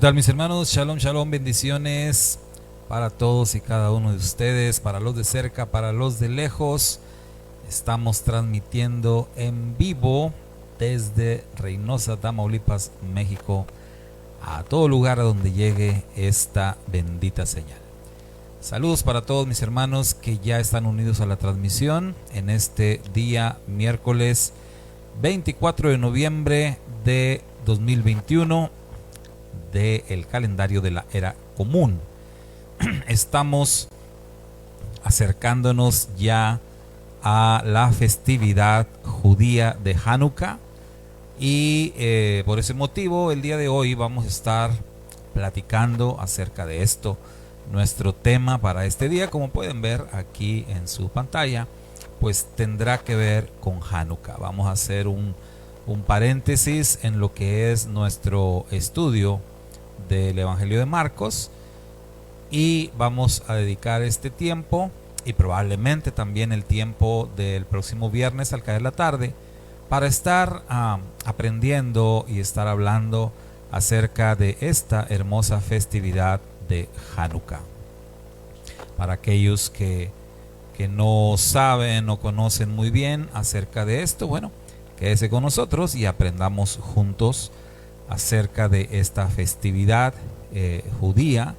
tal, mis hermanos? Shalom, shalom, bendiciones para todos y cada uno de ustedes, para los de cerca, para los de lejos. Estamos transmitiendo en vivo desde Reynosa, Tamaulipas, México, a todo lugar a donde llegue esta bendita señal. Saludos para todos mis hermanos que ya están unidos a la transmisión en este día miércoles 24 de noviembre de 2021 del calendario de la era común. Estamos acercándonos ya a la festividad judía de Hanukkah y por ese motivo el día de hoy vamos a estar platicando acerca de esto. Nuestro tema para este día, como pueden ver aquí en su pantalla, pues tendrá que ver con Hanukkah. Vamos a hacer un paréntesis en lo que es nuestro estudio del Evangelio de Marcos y vamos a dedicar este tiempo y probablemente también el tiempo del próximo viernes al caer la tarde para estar aprendiendo y estar hablando acerca de esta hermosa festividad de Hanukkah. Para aquellos que no saben o conocen muy bien acerca de esto, bueno, quédese con nosotros y aprendamos juntos acerca de esta festividad judía.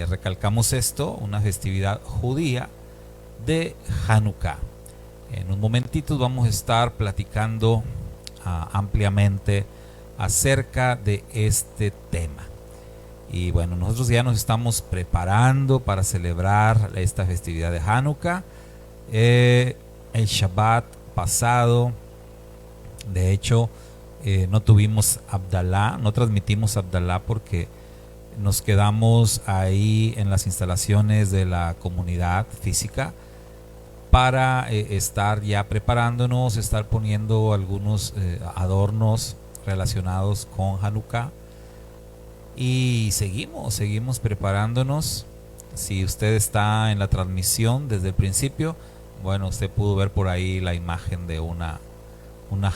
Recalcamos esto, una festividad judía de Hanukkah. En un momentito vamos a estar platicando ampliamente acerca de este tema. Y bueno, nosotros ya nos estamos preparando para celebrar esta festividad de Hanukkah. El Shabbat pasado, de hecho, no tuvimos Abdalá, no transmitimos Abdalá porque nos quedamos ahí en las instalaciones de la comunidad física para estar ya preparándonos, estar poniendo algunos adornos relacionados con Hanukkah. Y seguimos preparándonos. Si usted está en la transmisión desde el principio, bueno, usted pudo ver por ahí la imagen de una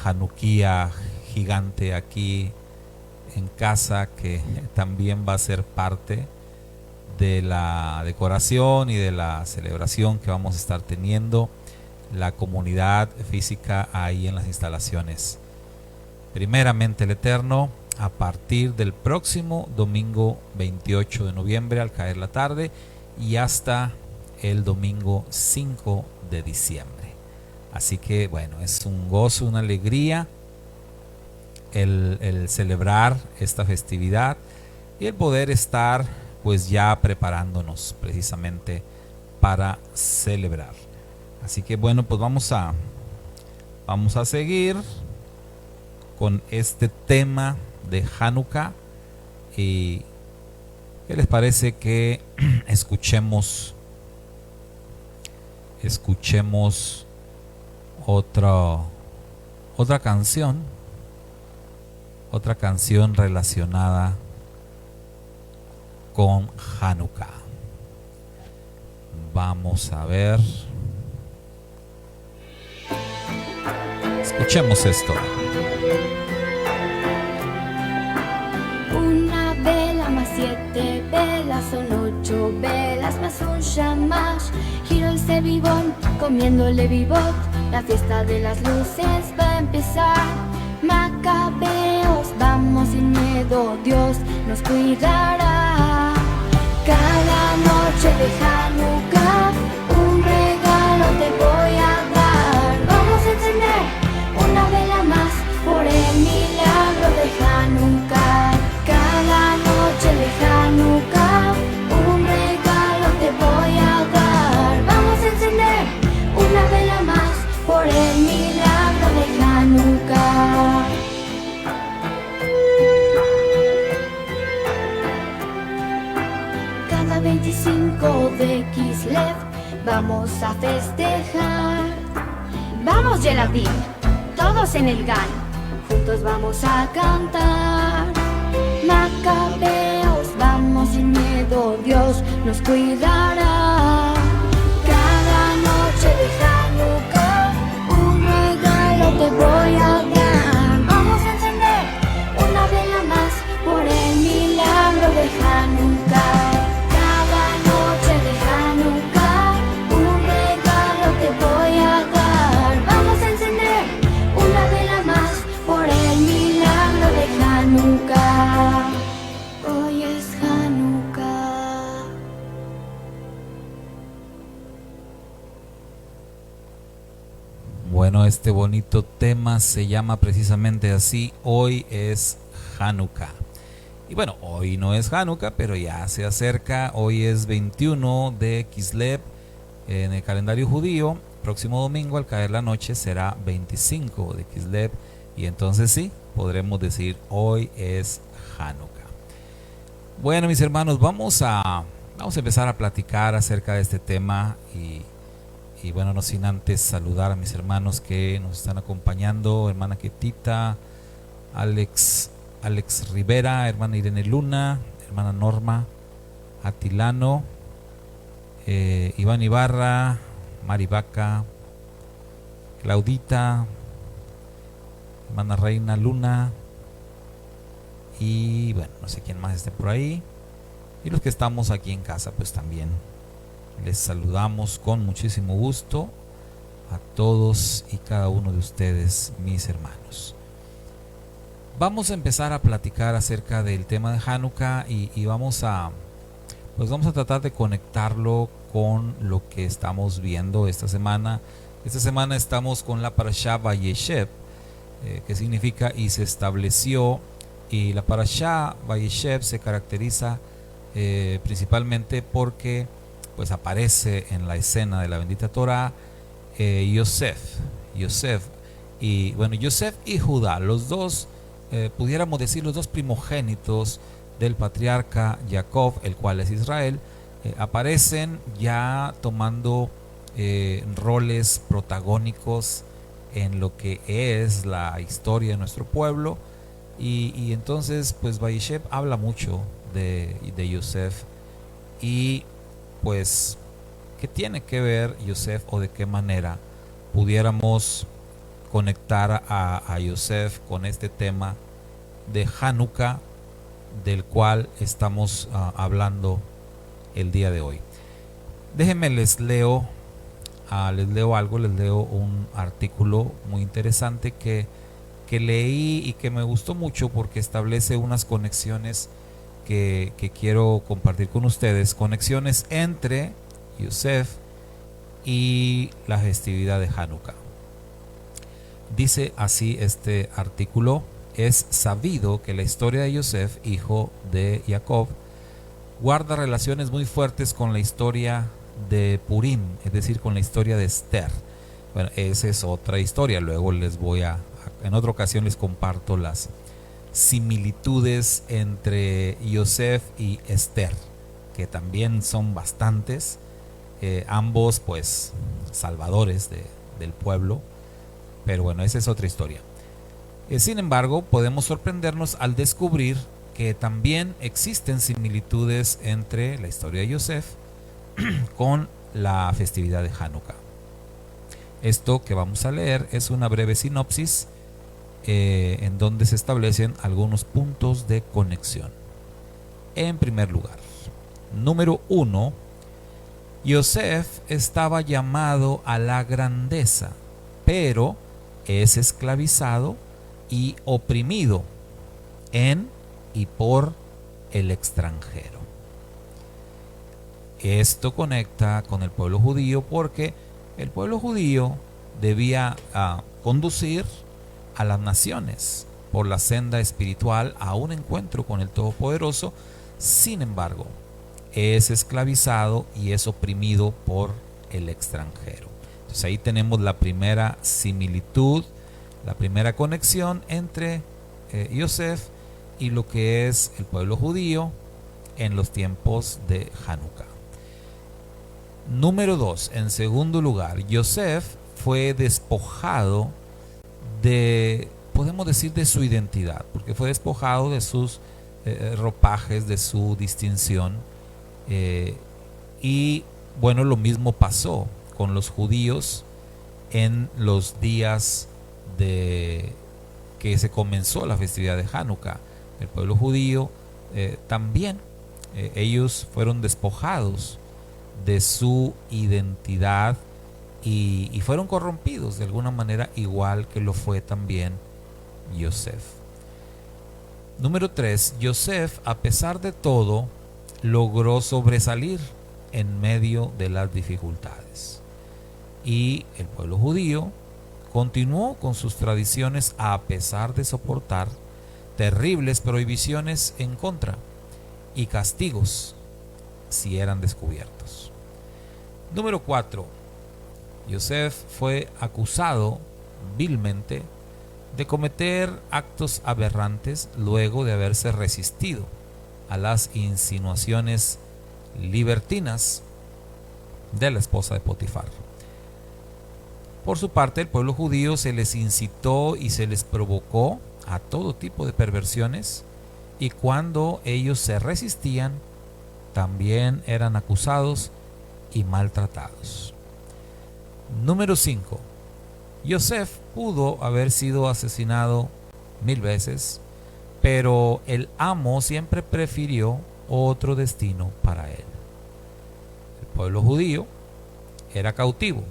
Hanukkah gigante aquí en casa, que también va a ser parte de la decoración y de la celebración que vamos a estar teniendo la comunidad física ahí en las instalaciones. Primeramente el Eterno, a partir del próximo domingo 28 de noviembre al caer la tarde y hasta el domingo 5 de diciembre. Así que bueno, es un gozo, una alegría el celebrar esta festividad y el poder estar pues ya preparándonos precisamente para celebrar. Así que bueno, pues vamos a seguir con este tema de Hanukkah. Y ¿qué les parece que escuchemos otra canción relacionada con Hanukkah? Vamos a ver. Escuchemos esto. Una vela más 7 velas son 8 velas más un shamash. Giro el cebibón comiéndole bibot. La fiesta de las luces va a empezar. Macabeos, vamos sin miedo, Dios nos cuidará. Cada noche de Hanukkah un regalo te voy a dar. Vamos a encender una vela más por el milagro de Hanukkah. Cada noche de Hanukkah un regalo te voy a dar. Vamos a encender una vela más por el milagro de Hanukkah. Cada 25 de Kislev vamos a festejar. Vamos Yeladim, todos en el Gan, juntos vamos a cantar. Macabeos, vamos sin miedo, Dios nos cuidará. Cada noche de Hanukkah un regalo te voy a dar. Vamos a encender una vela más por el milagro Bueno, este bonito tema se llama precisamente así, hoy es Hanukkah. Y bueno, hoy no es Hanukkah, pero ya se acerca, hoy es 21 de Kislev en el calendario judío. Próximo domingo al caer la noche será 25 de Kislev y entonces sí, podremos decir hoy es Hanukkah. Bueno, mis hermanos, vamos a empezar a platicar acerca de este tema y bueno, no sin antes saludar a mis hermanos que nos están acompañando, hermana Ketita, Alex Rivera, hermana Irene Luna, hermana Norma Atilano, Iván Ibarra, Mari Vaca, Claudita, hermana Reina Luna y bueno, no sé quién más esté por ahí. Y los que estamos aquí en casa, pues también les saludamos con muchísimo gusto a todos y cada uno de ustedes, mis hermanos. Vamos a empezar a platicar acerca del tema de Hanukkah y vamos a tratar de conectarlo con lo que estamos viendo esta semana. Esta semana estamos con la Parashá Vayeshev, que significa y se estableció, y la Parashá Vayeshev se caracteriza principalmente porque pues aparece en la escena de la bendita Torah Yosef y bueno, Yosef y Judá, los dos, pudiéramos decir los dos primogénitos del patriarca Jacob, el cual es Israel, aparecen ya tomando roles protagónicos en lo que es la historia de nuestro pueblo y entonces pues Vayeshev habla mucho de Yosef y pues ¿qué tiene que ver Yosef o de qué manera pudiéramos conectar a Yosef con este tema de Hanukkah del cual estamos hablando el día de hoy? Déjenme les leo un artículo muy interesante que leí y que me gustó mucho porque establece unas conexiones que quiero compartir con ustedes, conexiones entre Yosef y la festividad de Hanukkah. Dice así este artículo: es sabido que la historia de Yosef, hijo de Jacob, guarda relaciones muy fuertes con la historia de Purim, es decir, con la historia de Esther. Bueno, esa es otra historia, luego en otra ocasión les comparto las similitudes entre Yosef y Esther, que también son bastantes, ambos pues salvadores del pueblo, pero bueno, esa es otra historia. Sin embargo, podemos sorprendernos al descubrir que también existen similitudes entre la historia de Yosef con la festividad de Hanukkah. Esto que vamos a leer es una breve sinopsis en donde se establecen algunos puntos de conexión. En primer lugar, número 1, Yosef estaba llamado a la grandeza, pero es esclavizado y oprimido en y por el extranjero. Esto conecta con el pueblo judío porque el pueblo judío debía conducir a las naciones por la senda espiritual a un encuentro con el Todopoderoso. Sin embargo, es esclavizado y es oprimido por el extranjero. Entonces ahí tenemos la primera similitud, la primera conexión entre Yosef y lo que es el pueblo judío en los tiempos de Hanukkah. Número 2, en segundo lugar, Yosef fue despojado podemos decir, de su identidad, porque fue despojado de sus ropajes, de su distinción, y bueno, lo mismo pasó con los judíos en los días de que se comenzó la festividad de Hanukkah. El pueblo judío también, ellos fueron despojados de su identidad y fueron corrompidos de alguna manera, igual que lo fue también Yosef. Número 3, Yosef, a pesar de todo, logró sobresalir en medio de las dificultades. Y el pueblo judío continuó con sus tradiciones a pesar de soportar terribles prohibiciones en contra y castigos si eran descubiertos. Número 4. Yosef fue acusado vilmente de cometer actos aberrantes luego de haberse resistido a las insinuaciones libertinas de la esposa de Potifar. Por su parte, el pueblo judío se les incitó y se les provocó a todo tipo de perversiones, y cuando ellos se resistían, también eran acusados y maltratados. Número 5. Yosef pudo haber sido asesinado 1000 veces, pero el amo siempre prefirió otro destino para él. El pueblo judío era cautivo,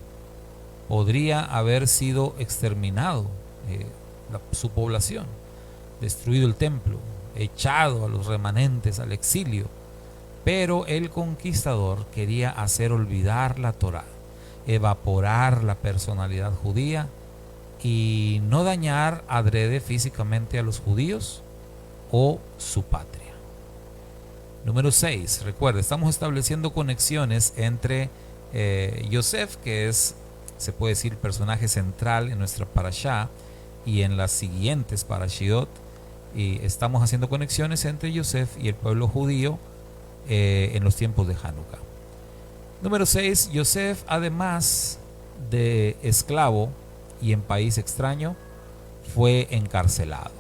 podría haber sido exterminado su población, destruido el templo, echado a los remanentes al exilio, pero el conquistador quería hacer olvidar la Torá, evaporar la personalidad judía y no dañar adrede físicamente a los judíos o su patria. Número 6. Recuerda, estamos estableciendo conexiones entre Yosef, que es, se puede decir, personaje central en nuestra parashá y en las siguientes parashiot, y estamos haciendo conexiones entre Yosef y el pueblo judío en los tiempos de Hanukkah. Número 6. Yosef, además de esclavo y en país extraño, fue encarcelado.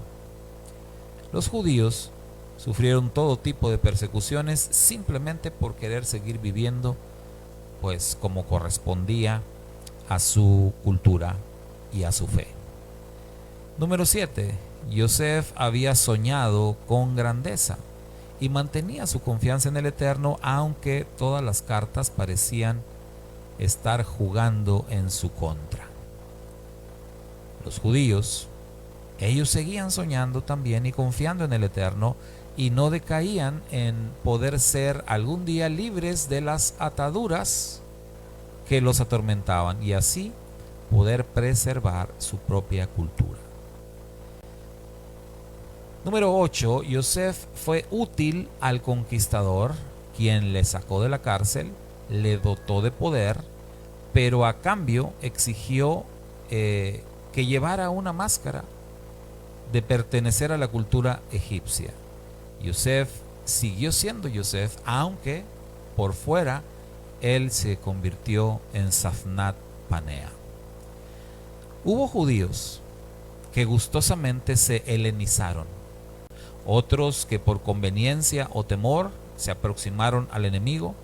Los judíos sufrieron todo tipo de persecuciones simplemente por querer seguir viviendo pues como correspondía a su cultura y a su fe. Número 7. Yosef había soñado con grandeza y mantenía su confianza en el Eterno, aunque todas las cartas parecían estar jugando en su contra. Los judíos, ellos seguían soñando también y confiando en el Eterno, y no decaían en poder ser algún día libres de las ataduras que los atormentaban y así poder preservar su propia cultura. Número 8. Yosef fue útil al conquistador, quien le sacó de la cárcel, le dotó de poder, pero a cambio exigió que llevara una máscara de pertenecer a la cultura egipcia. Yosef siguió siendo Yosef, aunque por fuera él se convirtió en Safnat Panea. Hubo judíos que gustosamente se helenizaron, otros que por conveniencia o temor se aproximaron al enemigo,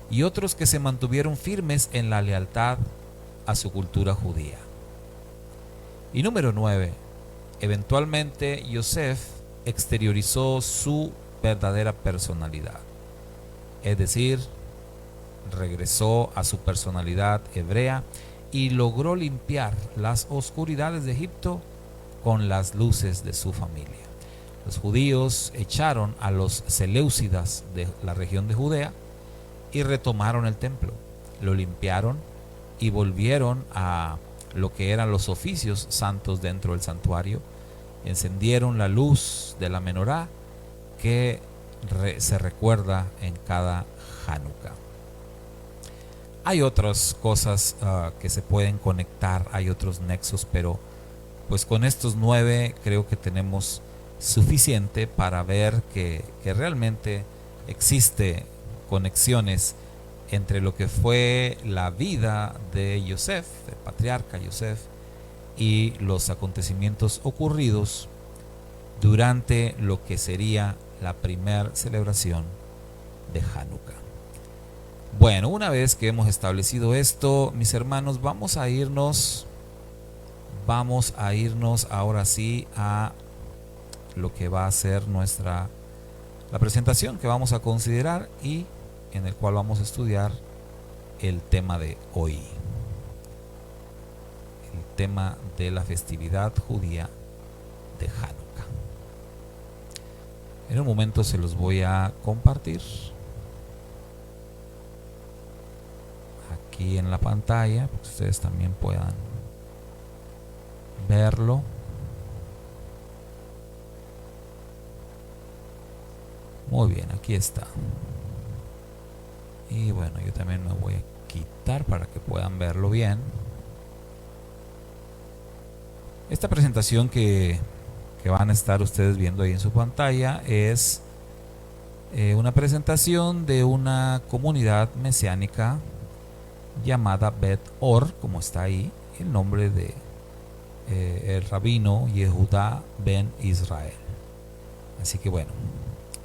y otros que se mantuvieron firmes en la lealtad a su cultura judía. Y número 9. Eventualmente Yosef exteriorizó su verdadera personalidad, es decir, regresó a su personalidad hebrea y logró limpiar las oscuridades de Egipto con las luces de su familia. Los judíos echaron a los seleucidas de la región de Judea y retomaron el templo, lo limpiaron y volvieron a lo que eran los oficios santos dentro del santuario. Encendieron la luz de la menorá que se recuerda en cada Hanukkah. Hay otras cosas que se pueden conectar, hay otros nexos, pero pues con estos 9 creo que tenemos suficiente para ver que realmente existe conexiones entre lo que fue la vida de Yosef, el patriarca Yosef, y los acontecimientos ocurridos durante lo que sería la primera celebración de Hanukkah. Bueno, una vez que hemos establecido esto, mis hermanos, vamos a irnos ahora sí a lo que va a ser la presentación que vamos a considerar y en el cual vamos a estudiar el tema de hoy, el tema de la festividad judía de Hanukkah. En un momento se los voy a compartir aquí en la pantalla, para que ustedes también puedan verlo. Muy bien, aquí está. Y bueno, yo también me voy a quitar para que puedan verlo bien. Esta presentación que van a estar ustedes viendo ahí en su pantalla es una presentación de una comunidad mesiánica llamada Bet Or, como está ahí, el nombre de el rabino Yehudá ben Israel. Así que bueno,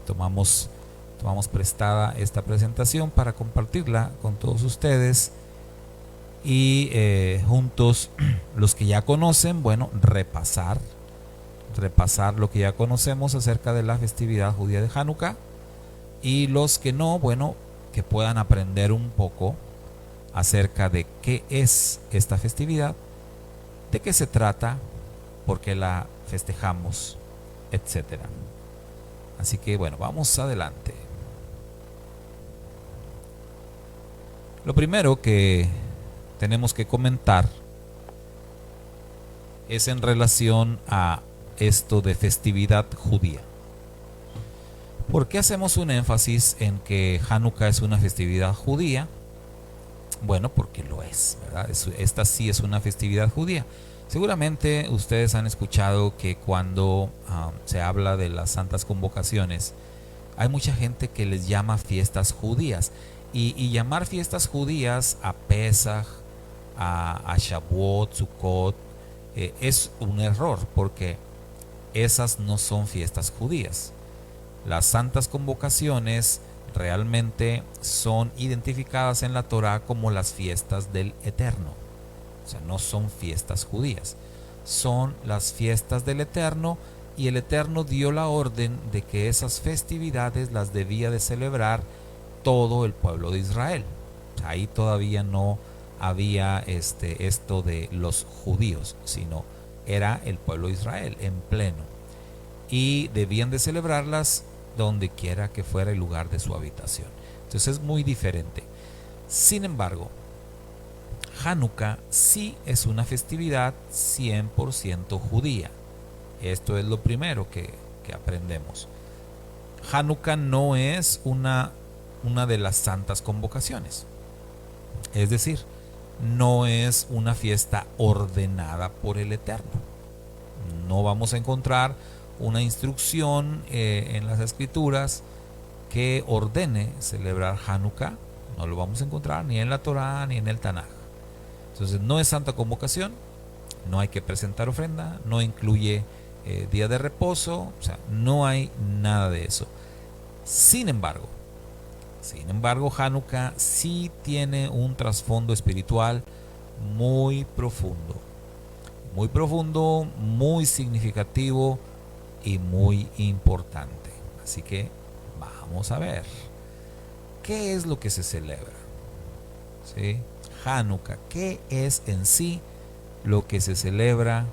tomamos prestada esta presentación para compartirla con todos ustedes y juntos, los que ya conocen, bueno, repasar lo que ya conocemos acerca de la festividad judía de Hanukkah, y los que no, bueno, que puedan aprender un poco acerca de qué es esta festividad, de qué se trata, por qué la festejamos, etcétera. Así que bueno, vamos adelante. Lo primero que tenemos que comentar es en relación a esto de festividad judía. ¿Por qué hacemos un énfasis en que Hanukkah es una festividad judía? Bueno, porque lo es, ¿verdad? Esta sí es una festividad judía. Seguramente ustedes han escuchado que cuando se habla de las santas convocaciones, hay mucha gente que les llama fiestas judías. Y llamar fiestas judías a Pesaj, a Shavuot, Sukkot, es un error, porque esas no son fiestas judías. Las santas convocaciones realmente son identificadas en la Torá como las fiestas del Eterno. O sea, no son fiestas judías, son las fiestas del Eterno, y el Eterno dio la orden de que esas festividades las debía de celebrar todo el pueblo de Israel. O sea, ahí todavía no había esto de los judíos, sino era el pueblo de Israel en pleno, y debían de celebrarlas donde quiera que fuera el lugar de su habitación. Entonces es muy diferente. Sin embargo, Hanukkah sí es una festividad 100% judía. Esto es lo primero que aprendemos. Hanukkah no es una de las santas convocaciones. Es decir, no es una fiesta ordenada por el Eterno. No vamos a encontrar una instrucción en las escrituras que ordene celebrar Hanukkah. No lo vamos a encontrar ni en la Torá ni en el Tanaj. Entonces no es santa convocación, no hay que presentar ofrenda, no incluye día de reposo, o sea, no hay nada de eso. Sin embargo, Hanukkah sí tiene un trasfondo espiritual muy profundo, muy significativo y muy importante. Así que vamos a ver qué es lo que se celebra. ¿Sí? Hanukkah, ¿qué es en sí lo que se celebra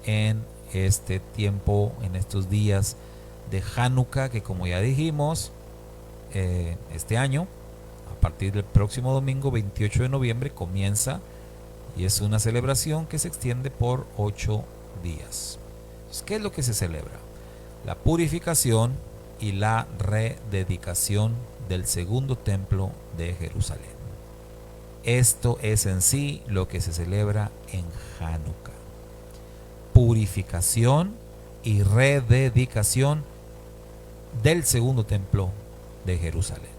en este tiempo, en estos días de Hanukkah, que como ya dijimos, este año, a partir del próximo domingo 28 de noviembre, comienza, y es una celebración que se extiende por 8 días. ¿Qué es lo que se celebra? La purificación y la rededicación del segundo templo de Jerusalén. Esto es en sí lo que se celebra en Hanukkah. Purificación y rededicación del segundo templo de Jerusalén.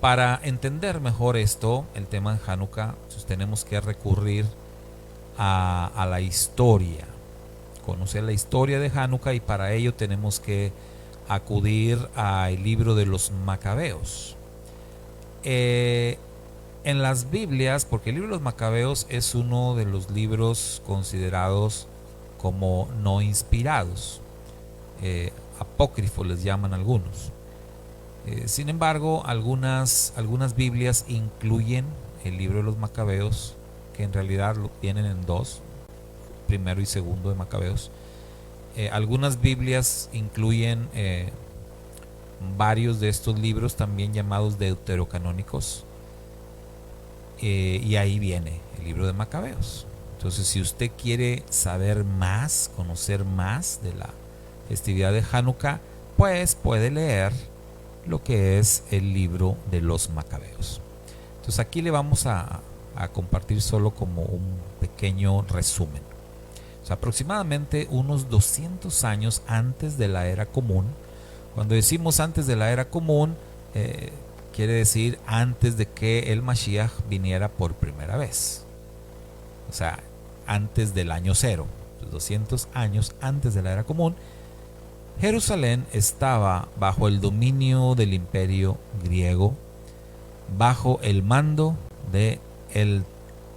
Para entender mejor esto, el tema de Hanukkah, pues tenemos que recurrir a la historia, conocer la historia de Hanukkah, y para ello tenemos que acudir al libro de los Macabeos. En las Biblias, porque el libro de los Macabeos es uno de los libros considerados como no inspirados, apócrifos les llaman algunos. Sin embargo, algunas Biblias incluyen el libro de los Macabeos, que en realidad lo tienen en dos, primero y segundo de Macabeos. Algunas Biblias incluyen varios de estos libros, también llamados deuterocanónicos. y ahí viene el libro de Macabeos. Entonces, si usted quiere saber más, conocer más de la festividad de Hanukkah, pues puede leer lo que es el libro de los Macabeos. Entonces aquí le vamos a compartir solo como un pequeño resumen. O sea, aproximadamente unos 200 años antes de la era común. Cuando decimos antes de la era común, quiere decir antes de que el Mashiach viniera por primera vez. O sea, antes del año cero, 200 años antes de la era común, Jerusalén estaba bajo el dominio del imperio griego, bajo el mando de el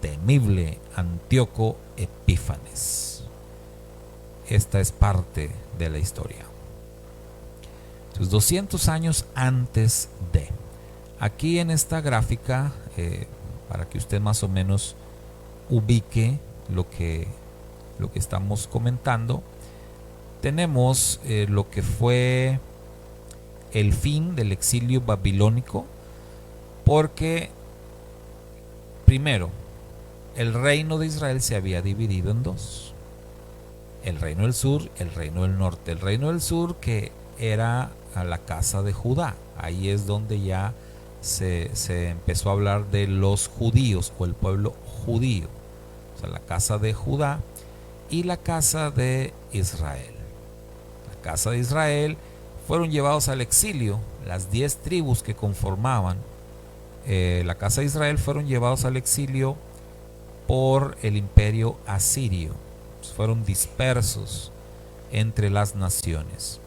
temible Antíoco Epífanes. Esta es parte de la historia. Entonces, 200 años antes de. Aquí en esta gráfica, para que usted más o menos ubique lo que estamos comentando, tenemos lo que fue el fin del exilio babilónico, porque primero el reino de Israel se había dividido en dos: el reino del sur, el reino del norte. El reino del sur, que era a la casa de Judá, ahí es donde ya se empezó a hablar de los judíos o el pueblo judío, o sea, la casa de Judá y la casa de Israel. La casa de Israel fueron llevados al exilio. Las 10 tribus que conformaban la casa de Israel fueron llevados al exilio por el imperio asirio. Fueron dispersos entre las naciones.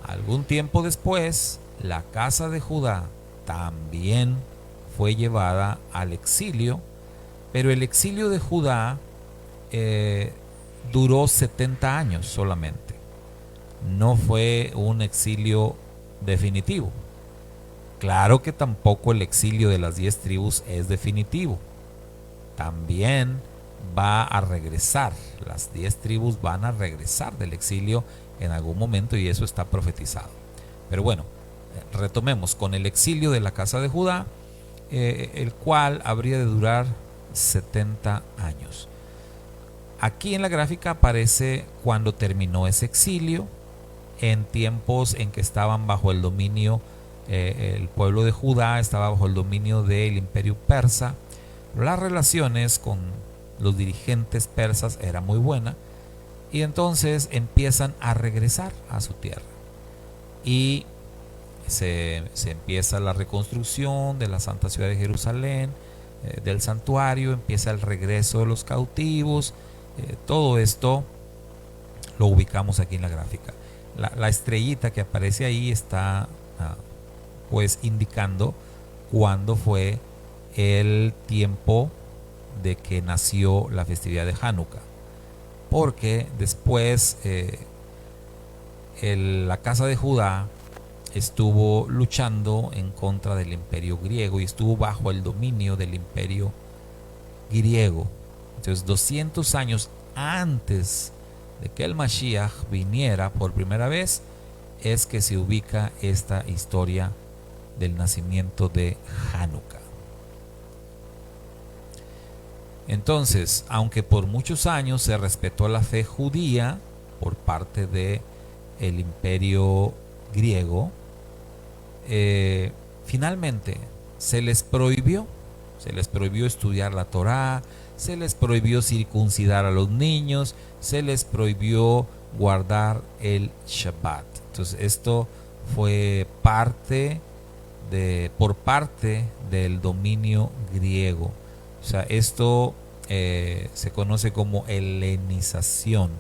Algún tiempo después, la casa de Judá también fue llevada al exilio, pero el exilio de Judá duró 70 años solamente. No fue un exilio definitivo. Claro que tampoco el exilio de las 10 tribus es definitivo. También va a regresar. Las 10 tribus van a regresar del exilio en algún momento, y eso está profetizado. Pero bueno, retomemos con el exilio de la casa de Judá, el cual habría de durar 70 años. Aquí en la gráfica aparece cuando terminó ese exilio, en tiempos en que estaban bajo el dominio, el pueblo de Judá estaba bajo el dominio del imperio persa. Las relaciones con los dirigentes persas eran muy buenas, y entonces empiezan a regresar a su tierra. Y se empieza la reconstrucción de la Santa Ciudad de Jerusalén, del santuario, empieza el regreso de los cautivos. Todo esto lo ubicamos aquí en la gráfica. La estrellita que aparece ahí está pues indicando cuándo fue el tiempo de que nació la festividad de Hanukkah, porque después la casa de Judá estuvo luchando en contra del imperio griego y estuvo bajo el dominio del imperio griego. Entonces, 200 años antes de que el Mashiach viniera por primera vez, es que se ubica esta historia del nacimiento de Hanukkah. Entonces, aunque por muchos años se respetó la fe judía por parte del imperio griego, finalmente se les prohibió estudiar la Torá, se les prohibió circuncidar a los niños, se les prohibió guardar el Shabbat. Entonces, esto fue por parte del dominio griego. O sea, esto se conoce como helenización.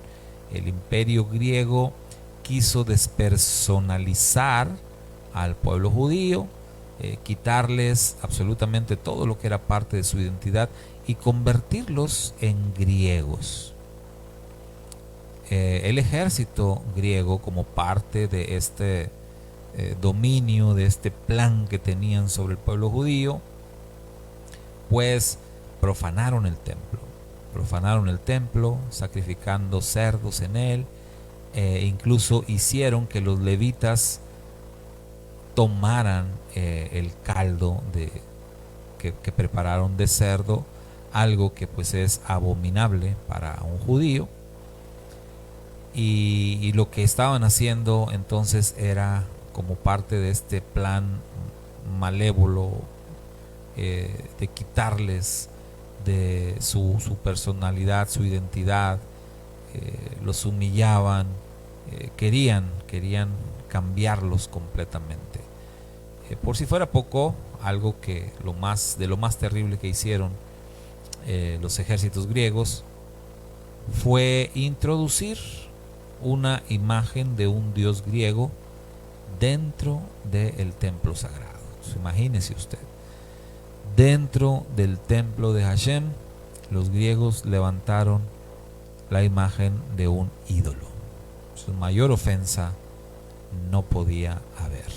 El imperio griego quiso despersonalizar al pueblo judío, quitarles absolutamente todo lo que era parte de su identidad y convertirlos en griegos. El ejército griego, como parte de este dominio, de este plan que tenían sobre el pueblo judío, pues profanaron el templo, sacrificando cerdos en él. Incluso hicieron que los levitas tomaran el caldo que prepararon de cerdo, algo que pues es abominable para un judío. Y lo que estaban haciendo entonces era como parte de este plan malévolo, de quitarles de su personalidad, su identidad. Los humillaban, querían cambiarlos completamente. Por si fuera poco, algo que de lo más terrible que hicieron los ejércitos griegos fue introducir una imagen de un dios griego dentro del templo sagrado. Imagínese usted, dentro del templo de Hashem, los griegos levantaron la imagen de un ídolo. Su mayor ofensa no podía haber.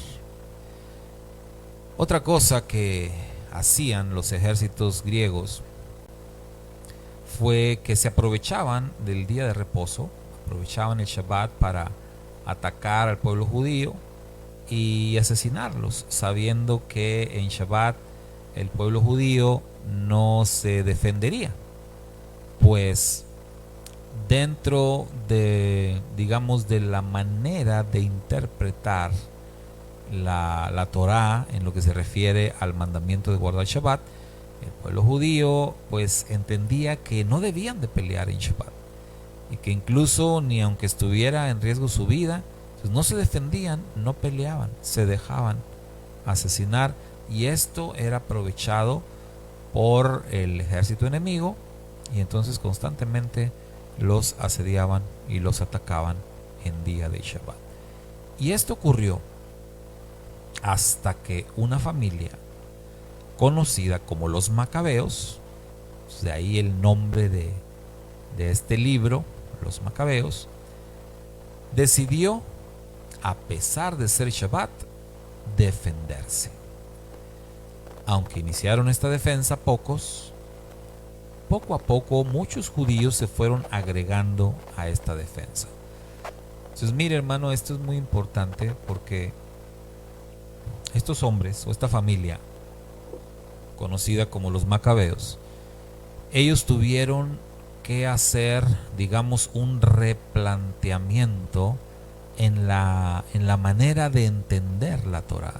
Otra cosa que hacían los ejércitos griegos fue que se aprovechaban del día de reposo, aprovechaban el Shabbat para atacar al pueblo judío y asesinarlos, sabiendo que en Shabbat el pueblo judío no se defendería, pues dentro de, digamos, de la manera de interpretar la Torá en lo que se refiere al mandamiento de guardar Shabbat, el pueblo judío pues entendía que no debían de pelear en Shabbat, y que incluso ni aunque estuviera en riesgo su vida, pues no se defendían, no peleaban, se dejaban asesinar, y esto era aprovechado por el ejército enemigo, y entonces constantemente los asediaban y los atacaban en día de Shabbat. Y esto ocurrió hasta que una familia conocida como los Macabeos, de ahí el nombre de este libro, los Macabeos, decidió, a pesar de ser Shabbat, defenderse. Aunque iniciaron esta defensa pocos, poco a poco muchos judíos se fueron agregando a esta defensa. Entonces, mire, hermano, esto es muy importante porque estos hombres o esta familia conocida como los Macabeos, ellos tuvieron que hacer, digamos, un replanteamiento en la manera de entender la Torá,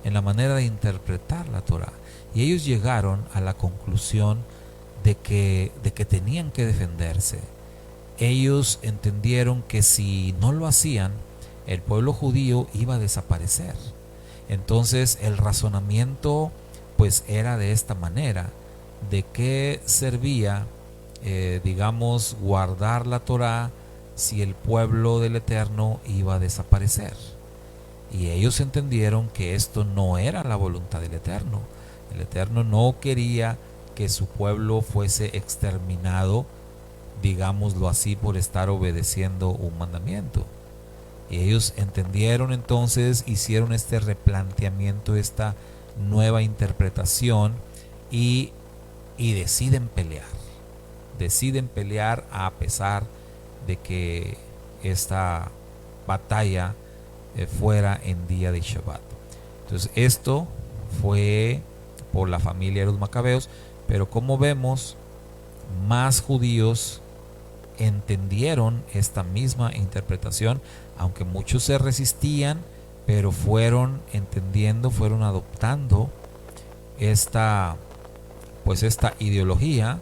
en la manera de interpretar la Torá. Y ellos llegaron a la conclusión de que tenían que defenderse. Ellos entendieron que si no lo hacían, el pueblo judío iba a desaparecer. Entonces el razonamiento pues era de esta manera: ¿de qué servía digamos guardar la Torá si el pueblo del Eterno iba a desaparecer? Y ellos entendieron que esto no era la voluntad del Eterno. El Eterno no quería que su pueblo fuese exterminado, digámoslo así, por estar obedeciendo un mandamiento. Y ellos entendieron, entonces hicieron este replanteamiento, esta nueva interpretación, y deciden pelear. Deciden pelear a pesar de que esta batalla fuera en día de Shabbat. Entonces esto fue por la familia de los Macabeos, pero como vemos, más judíos entendieron esta misma interpretación, aunque muchos se resistían, pero fueron entendiendo, fueron adoptando esta ideología,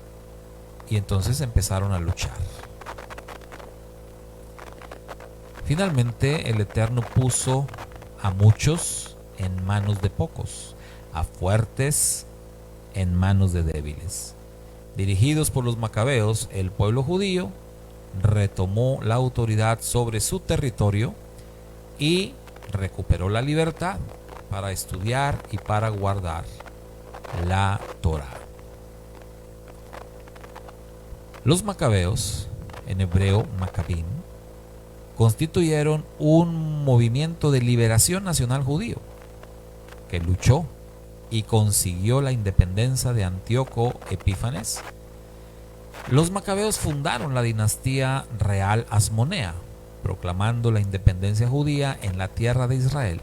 y entonces empezaron a luchar. Finalmente el Eterno puso a muchos en manos de pocos, a fuertes en manos de débiles. Dirigidos por los Macabeos, el pueblo judío retomó la autoridad sobre su territorio y recuperó la libertad para estudiar y para guardar la Torá. Los Macabeos, en hebreo Maccabim, constituyeron un movimiento de liberación nacional judío que luchó y consiguió la independencia de Antíoco Epífanes. Los Macabeos fundaron la dinastía real Asmonea, proclamando la independencia judía en la tierra de Israel.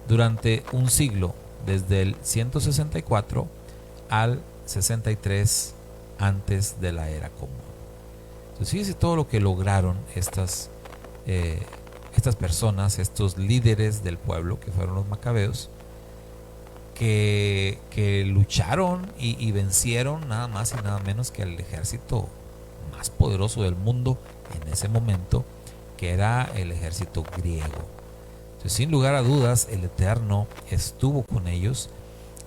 Durante un siglo, desde el 164 al 63 antes de la era común. Entonces fíjense todo lo que lograron estas personas, estos líderes del pueblo que fueron los macabeos, que lucharon y vencieron nada más y nada menos que al ejército más poderoso del mundo en ese momento, que era el ejército griego. Entonces, sin lugar a dudas, el Eterno estuvo con ellos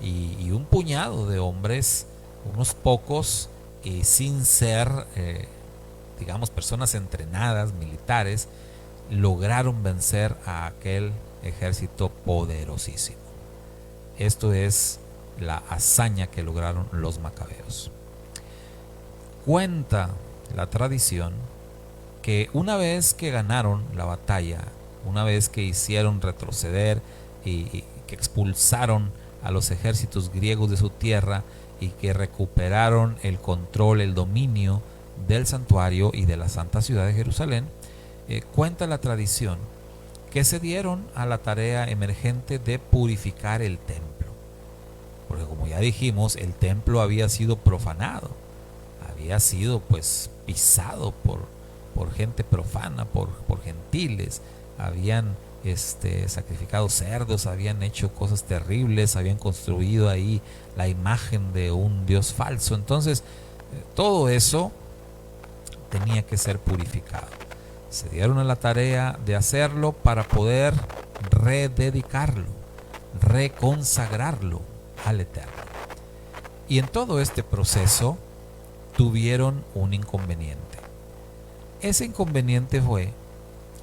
y un puñado de hombres, unos pocos, y sin ser, digamos, personas entrenadas, militares, lograron vencer a aquel ejército poderosísimo. Esto es la hazaña que lograron los macabeos. Cuenta la tradición que una vez que ganaron la batalla, una vez que hicieron retroceder y que expulsaron a los ejércitos griegos de su tierra y que recuperaron el control, el dominio del santuario y de la santa ciudad de Jerusalén, cuenta la tradición que se dieron a la tarea emergente de purificar el templo. Porque como ya dijimos, el templo había sido profanado, había sido pues pisado por gente profana, por gentiles, habían sacrificado cerdos, habían hecho cosas terribles, habían construido ahí la imagen de un dios falso. Entonces todo eso tenía que ser purificado. Se dieron a la tarea de hacerlo para poder rededicarlo, reconsagrarlo al Eterno. Y en todo este proceso tuvieron un inconveniente. Ese inconveniente fue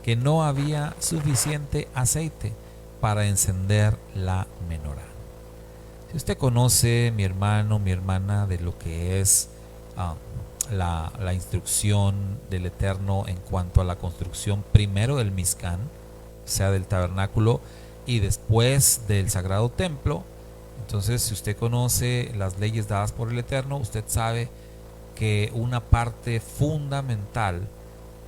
que no había suficiente aceite para encender la menorá. Si usted conoce, mi hermano, mi hermana, de lo que es la instrucción del Eterno en cuanto a la construcción primero del Mizcán, o sea, del tabernáculo, y después del sagrado templo, entonces si usted conoce las leyes dadas por el Eterno, usted sabe que una parte fundamental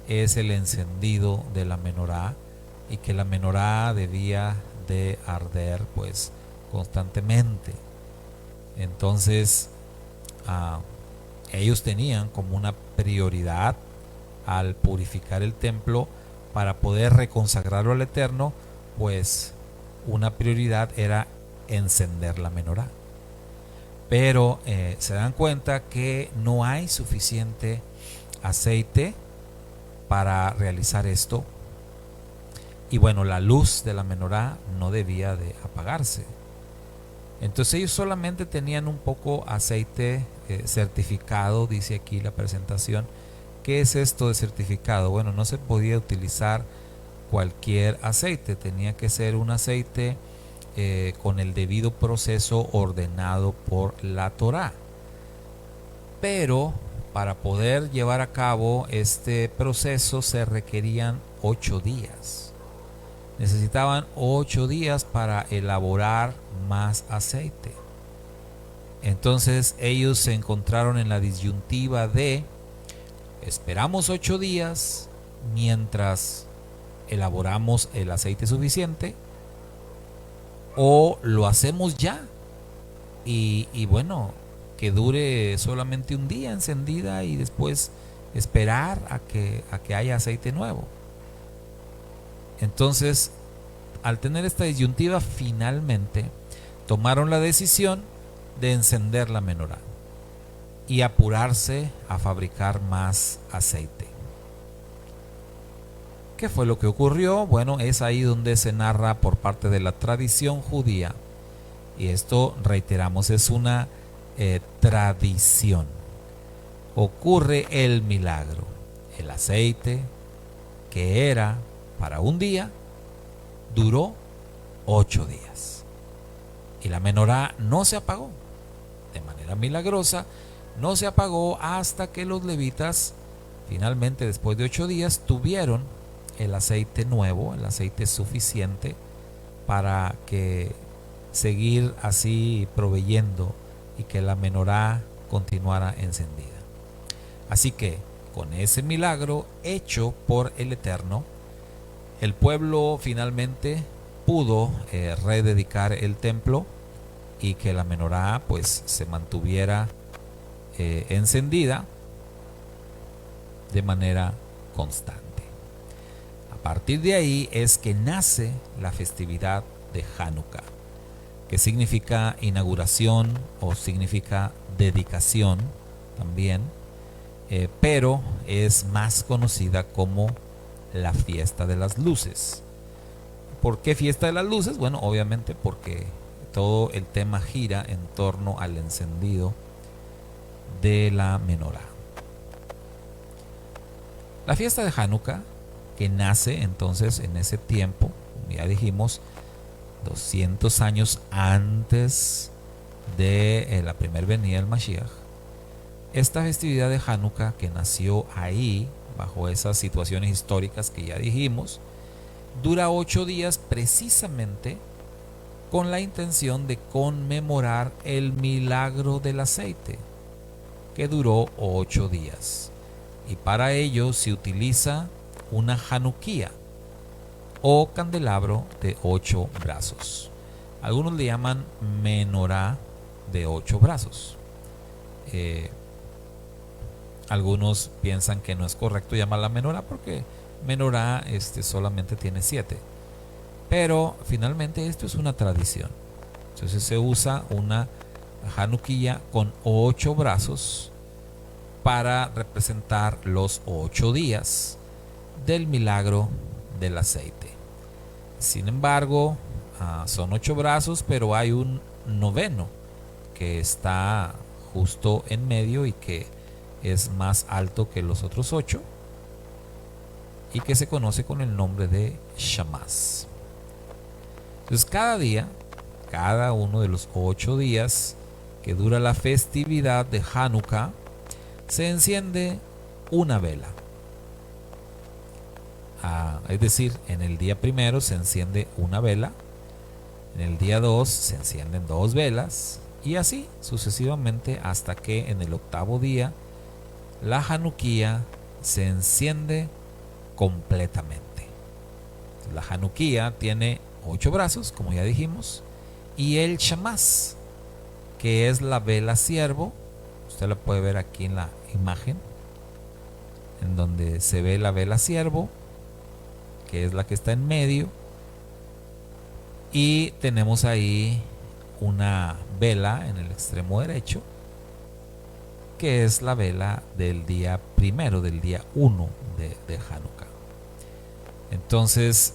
es el encendido de la menorá, y que la menorá debía de arder pues constantemente. Entonces ellos tenían como una prioridad al purificar el templo para poder reconsagrarlo al Eterno, pues una prioridad era encender la menorá. Pero se dan cuenta que no hay suficiente aceite para realizar esto, y bueno, la luz de la menorá no debía de apagarse. Entonces ellos solamente tenían un poco aceite certificado, dice aquí la presentación. ¿Qué es esto de certificado? Bueno, no se podía utilizar cualquier aceite, tenía que ser un aceite con el debido proceso ordenado por la Torá. Pero para poder llevar a cabo este proceso se requerían 8 días. Necesitaban 8 días para elaborar más aceite. Entonces ellos se encontraron en la disyuntiva de: esperamos 8 días mientras elaboramos el aceite suficiente, o lo hacemos ya y bueno, que dure solamente un día encendida y después esperar a que haya aceite nuevo. Entonces, al tener esta disyuntiva, finalmente tomaron la decisión de encender la menorá y apurarse a fabricar más aceite. ¿Qué fue lo que ocurrió? Bueno, es ahí donde se narra por parte de la tradición judía, y esto, reiteramos, es una tradición. Ocurre el milagro. El aceite, que era para un día, duró 8 días. Y la menorá no se apagó. De manera milagrosa, no se apagó hasta que los levitas, finalmente, después de 8 días, tuvieron el aceite nuevo, el aceite suficiente para que seguir así proveyendo y que la menorá continuara encendida. Así que con ese milagro hecho por el Eterno, el pueblo finalmente pudo rededicar el templo y que la menorá pues se mantuviera encendida de manera constante. A partir de ahí es que nace la festividad de Hanukkah, que significa inauguración o significa dedicación también, pero es más conocida como la fiesta de las luces. ¿Por qué fiesta de las luces? Bueno, obviamente porque todo el tema gira en torno al encendido de la menorá. La fiesta de Hanukkah, que nace entonces en ese tiempo, como ya dijimos, 200 años antes de la primera venida del Mashiach. Esta festividad de Hanukkah, que nació ahí, bajo esas situaciones históricas que ya dijimos, dura 8 días precisamente con la intención de conmemorar el milagro del aceite, que duró 8 días. Y para ello se utiliza una Hanukkía o candelabro de 8 brazos. Algunos le llaman menorá de 8 brazos. Algunos piensan que no es correcto llamarla menorá porque menorá solamente tiene 7. Pero finalmente esto es una tradición. Entonces se usa una Hanukkía con 8 brazos para representar los 8 días del milagro del aceite. Sin embargo, son 8 brazos, pero hay un noveno que está justo en medio y que es más alto que los otros 8 y que se conoce con el nombre de Shamás. Entonces cada día, cada uno de los 8 días que dura la festividad de Hanukkah, se enciende una vela. Es decir, en el día primero se enciende una vela, en el día 2 se encienden 2 velas y así sucesivamente hasta que en el 8º día la Hanukkía se enciende completamente. La Hanukkía tiene 8 brazos, como ya dijimos, y el Shamás, que es la vela ciervo. Usted la puede ver aquí en la imagen, en donde se ve la vela ciervo, que es la que está en medio, y tenemos ahí una vela en el extremo derecho, que es la vela del día primero, del día 1 de Hanukkah. Entonces,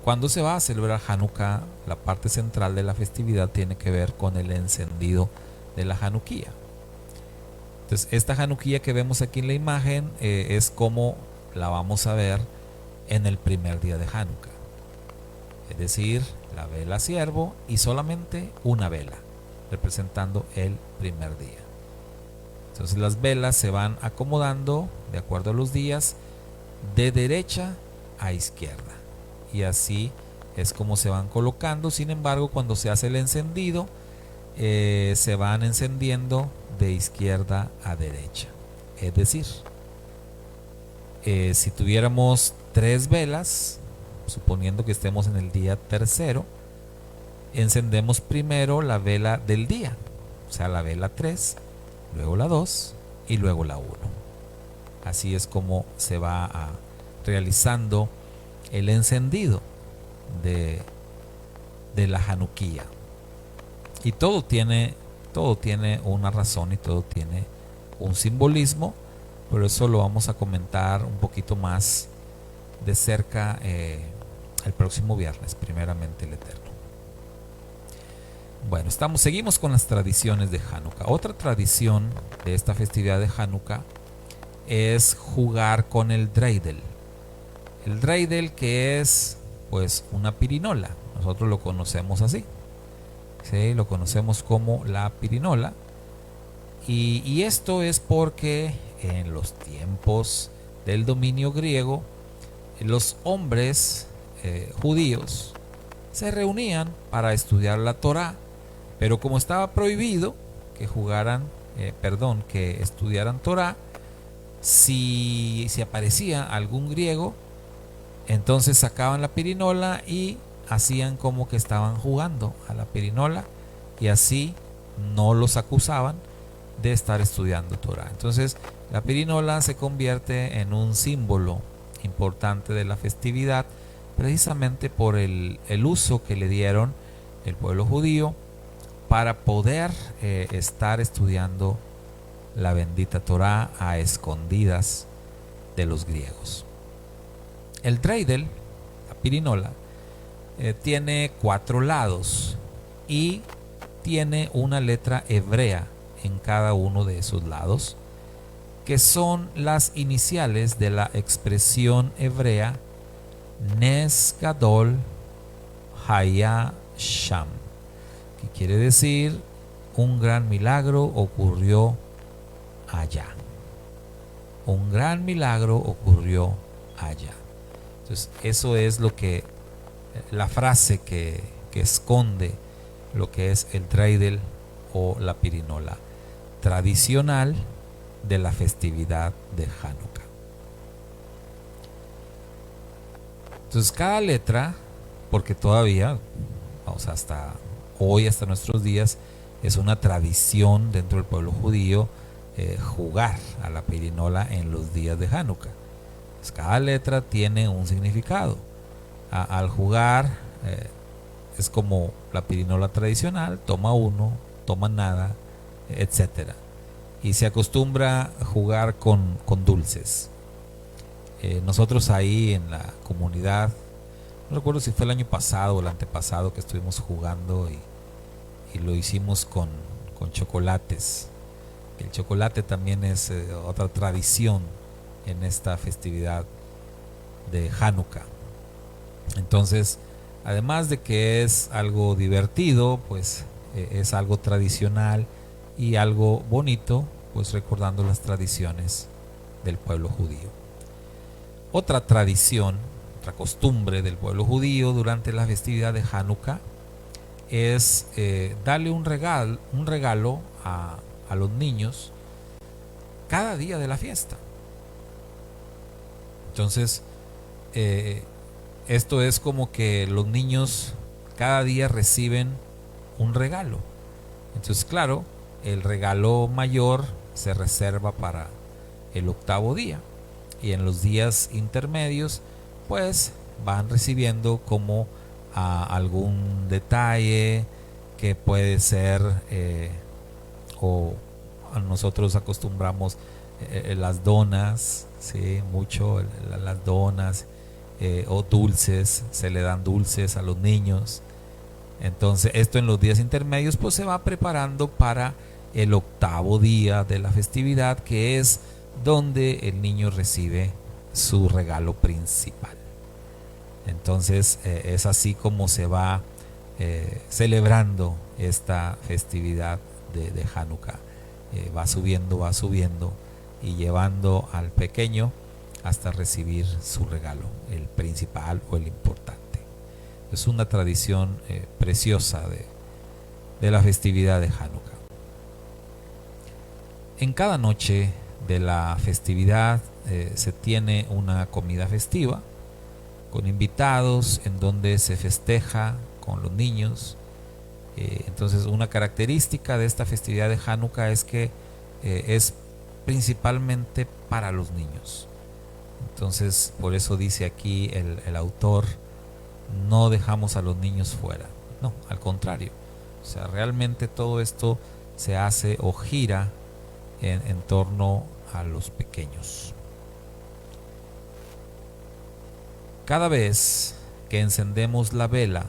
cuando se va a celebrar Hanukkah, la parte central de la festividad tiene que ver con el encendido de la Hanukkía. Entonces, esta Hanukkía que vemos aquí en la imagen es como la vamos a ver en el primer día de Hanukkah. Es decir, la vela ciervo y solamente una vela, representando el primer día. Entonces las velas se van acomodando de acuerdo a los días, de derecha a izquierda. Y así es como se van colocando. Sin embargo, cuando se hace el encendido, se van encendiendo de izquierda a derecha. Es decir, si tuviéramos 3 velas, suponiendo que estemos en el día tercero, encendemos primero la vela del día, o sea, la vela 3, luego la 2 y luego la 1. Así es como se va realizando el encendido de la Hanukkía. Y todo tiene una razón y todo tiene un simbolismo, pero eso lo vamos a comentar un poquito más de cerca el próximo viernes, primeramente el Eterno. Bueno, seguimos con las tradiciones de Hanukkah. Otra tradición de esta festividad de Hanukkah es jugar con el dreidel. El dreidel, que es pues una pirinola, nosotros lo conocemos así, ¿sí? Lo conocemos como la pirinola, y esto es porque en los tiempos del dominio griego, los hombres judíos se reunían para estudiar la Torá, pero como estaba prohibido que estudiaran Torá, si aparecía algún griego, entonces sacaban la pirinola y hacían como que estaban jugando a la pirinola y así no los acusaban de estar estudiando Torah. Entonces la pirinola se convierte en un símbolo importante de la festividad, precisamente por el uso que le dieron el pueblo judío para poder estar estudiando la bendita Torah a escondidas de los griegos. El dreidel, la pirinola, tiene 4 lados y tiene una letra hebrea en cada uno de esos lados, que son las iniciales de la expresión hebrea Nes Gadol Haya Sham, que quiere decir un gran milagro ocurrió allá. Un gran milagro ocurrió allá. Entonces, eso es lo que la frase que esconde lo que es el dreidel o la pirinola tradicional de la festividad de Hanukkah. Entonces, cada letra, porque todavía, vamos, hasta hoy, hasta nuestros días, es una tradición dentro del pueblo judío jugar a la pirinola en los días de Hanukkah. Pues cada letra tiene un significado. Al jugar es como la pirinola tradicional: toma uno, toma nada, etcétera. Y se acostumbra a jugar con dulces. Nosotros ahí en la comunidad, no recuerdo si fue el año pasado o el antepasado, que estuvimos jugando y lo hicimos con chocolates. El chocolate también es otra tradición en esta festividad de Hanukkah. Entonces, además de que es algo divertido, pues es algo tradicional y algo bonito, pues recordando las tradiciones del pueblo judío. Otra tradición, otra costumbre del pueblo judío durante la festividad de Hanukkah es darle un regalo a los niños cada día de la fiesta. Entonces, esto es como que los niños cada día reciben un regalo. Entonces, claro, el regalo mayor se reserva para el 8º día, y en los días intermedios pues van recibiendo como algún detalle que puede ser o nosotros acostumbramos las donas, ¿sí? Mucho las donas, o dulces, se le dan dulces a los niños. Entonces esto en los días intermedios pues se va preparando para el 8º día de la festividad, que es donde el niño recibe su regalo principal. Entonces es así como se va celebrando esta festividad de Hanukkah. Va subiendo y llevando al pequeño hasta recibir su regalo, el principal o el importante. Es una tradición preciosa de la festividad de Hanukkah. En cada noche de la festividad se tiene una comida festiva con invitados, en donde se festeja con los niños. Entonces, una característica de esta festividad de Hanukkah es que es principalmente para los niños. Entonces, por eso dice aquí el autor: no dejamos a los niños fuera. No, al contrario. O sea, realmente todo esto se hace o gira en torno a los pequeños. Cada vez que encendemos la vela,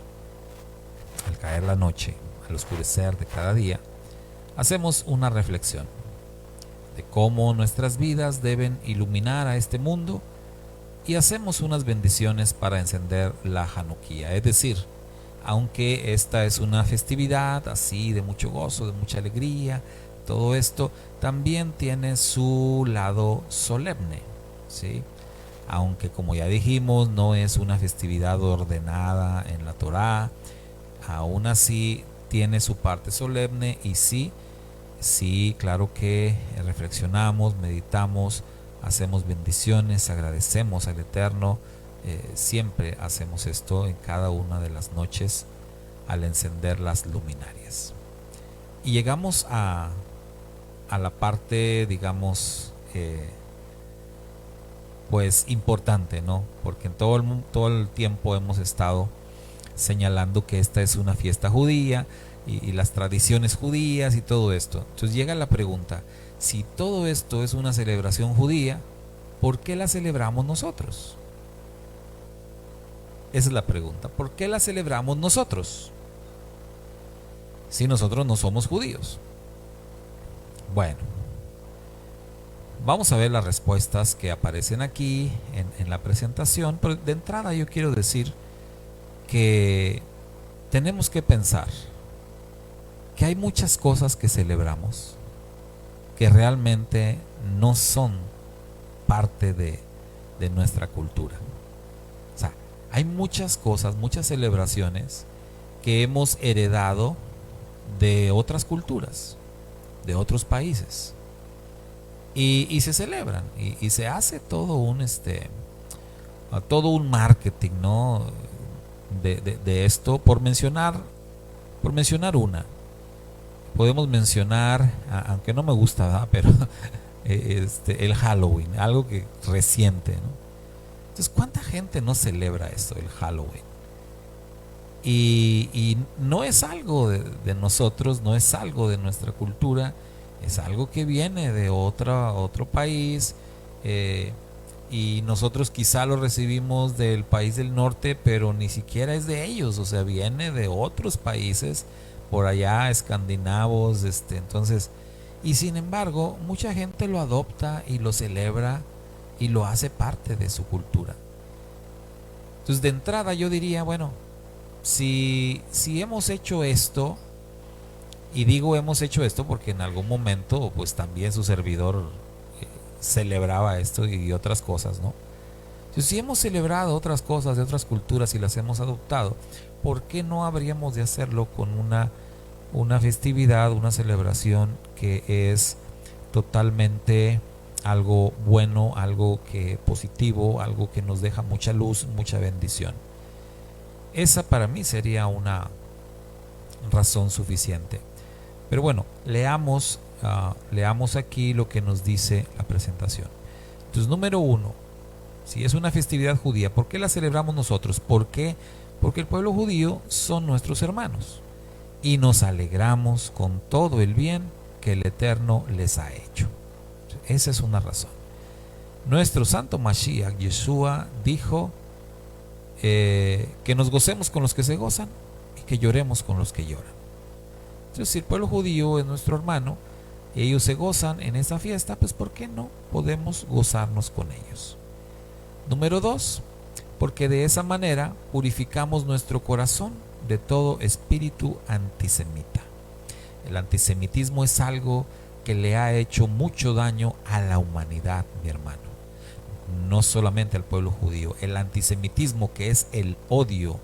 al caer la noche, al oscurecer de cada día, hacemos una reflexión de cómo nuestras vidas deben iluminar a este mundo, y hacemos unas bendiciones para encender la Hanukkah. Es decir, aunque esta es una festividad así de mucho gozo, de mucha alegría, todo esto también tiene su lado solemne, ¿sí? Aunque, como ya dijimos, no es una festividad ordenada en la Torá, aún así tiene su parte solemne. Y sí, claro que reflexionamos, meditamos, hacemos bendiciones, agradecemos al Eterno. Siempre hacemos esto en cada una de las noches al encender las luminarias. Y llegamos a la parte, digamos, pues importante, ¿no? Porque en todo el tiempo hemos estado señalando que esta es una fiesta judía y las tradiciones judías y todo esto. Entonces llega la pregunta, si todo esto es una celebración judía, ¿por qué la celebramos nosotros? Esa es la pregunta. ¿Por qué la celebramos nosotros? Si nosotros no somos judíos. Bueno, vamos a ver las respuestas que aparecen aquí en la presentación. Pero de entrada yo quiero decir que tenemos que pensar que hay muchas cosas que celebramos que realmente no son parte de nuestra cultura. O sea, hay muchas cosas, muchas celebraciones que hemos heredado de otras culturas, de otros países, y se celebran y se hace todo un marketing, ¿no? de esto, por mencionar una. Podemos mencionar, aunque no me gusta, ¿verdad? Pero el Halloween, algo que reciente, ¿no? Entonces, ¿cuánta gente no celebra esto, el Halloween? Y no es algo de nosotros, no es algo de nuestra cultura, es algo que viene de otro país, y nosotros quizá lo recibimos del país del norte, pero ni siquiera es de ellos, o sea, viene de otros países por allá, escandinavos, entonces, y sin embargo, mucha gente lo adopta y lo celebra y lo hace parte de su cultura. Entonces, de entrada yo diría, bueno, si hemos hecho esto, y digo hemos hecho esto porque en algún momento pues también su servidor celebraba esto y otras cosas, ¿no? Entonces, si hemos celebrado otras cosas de otras culturas y las hemos adoptado, ¿por qué no habríamos de hacerlo con una festividad, una celebración que es totalmente algo bueno, algo que positivo, algo que nos deja mucha luz, mucha bendición? Esa para mí sería una razón suficiente. Pero bueno, leamos aquí lo que nos dice la presentación. Entonces, número 1, si es una festividad judía, ¿por qué la celebramos nosotros? ¿Por qué? Porque el pueblo judío son nuestros hermanos y nos alegramos con todo el bien que el Eterno les ha hecho. Esa es una razón. Nuestro santo Mashiach, Yeshua, dijo que nos gocemos con los que se gozan y que lloremos con los que lloran. Entonces, si el pueblo judío es nuestro hermano y ellos se gozan en esa fiesta, pues ¿por qué no podemos gozarnos con ellos? Número 2, porque de esa manera purificamos nuestro corazón de todo espíritu antisemita. El antisemitismo es algo que le ha hecho mucho daño a la humanidad, mi hermano. No solamente al pueblo judío. El antisemitismo, que es el odio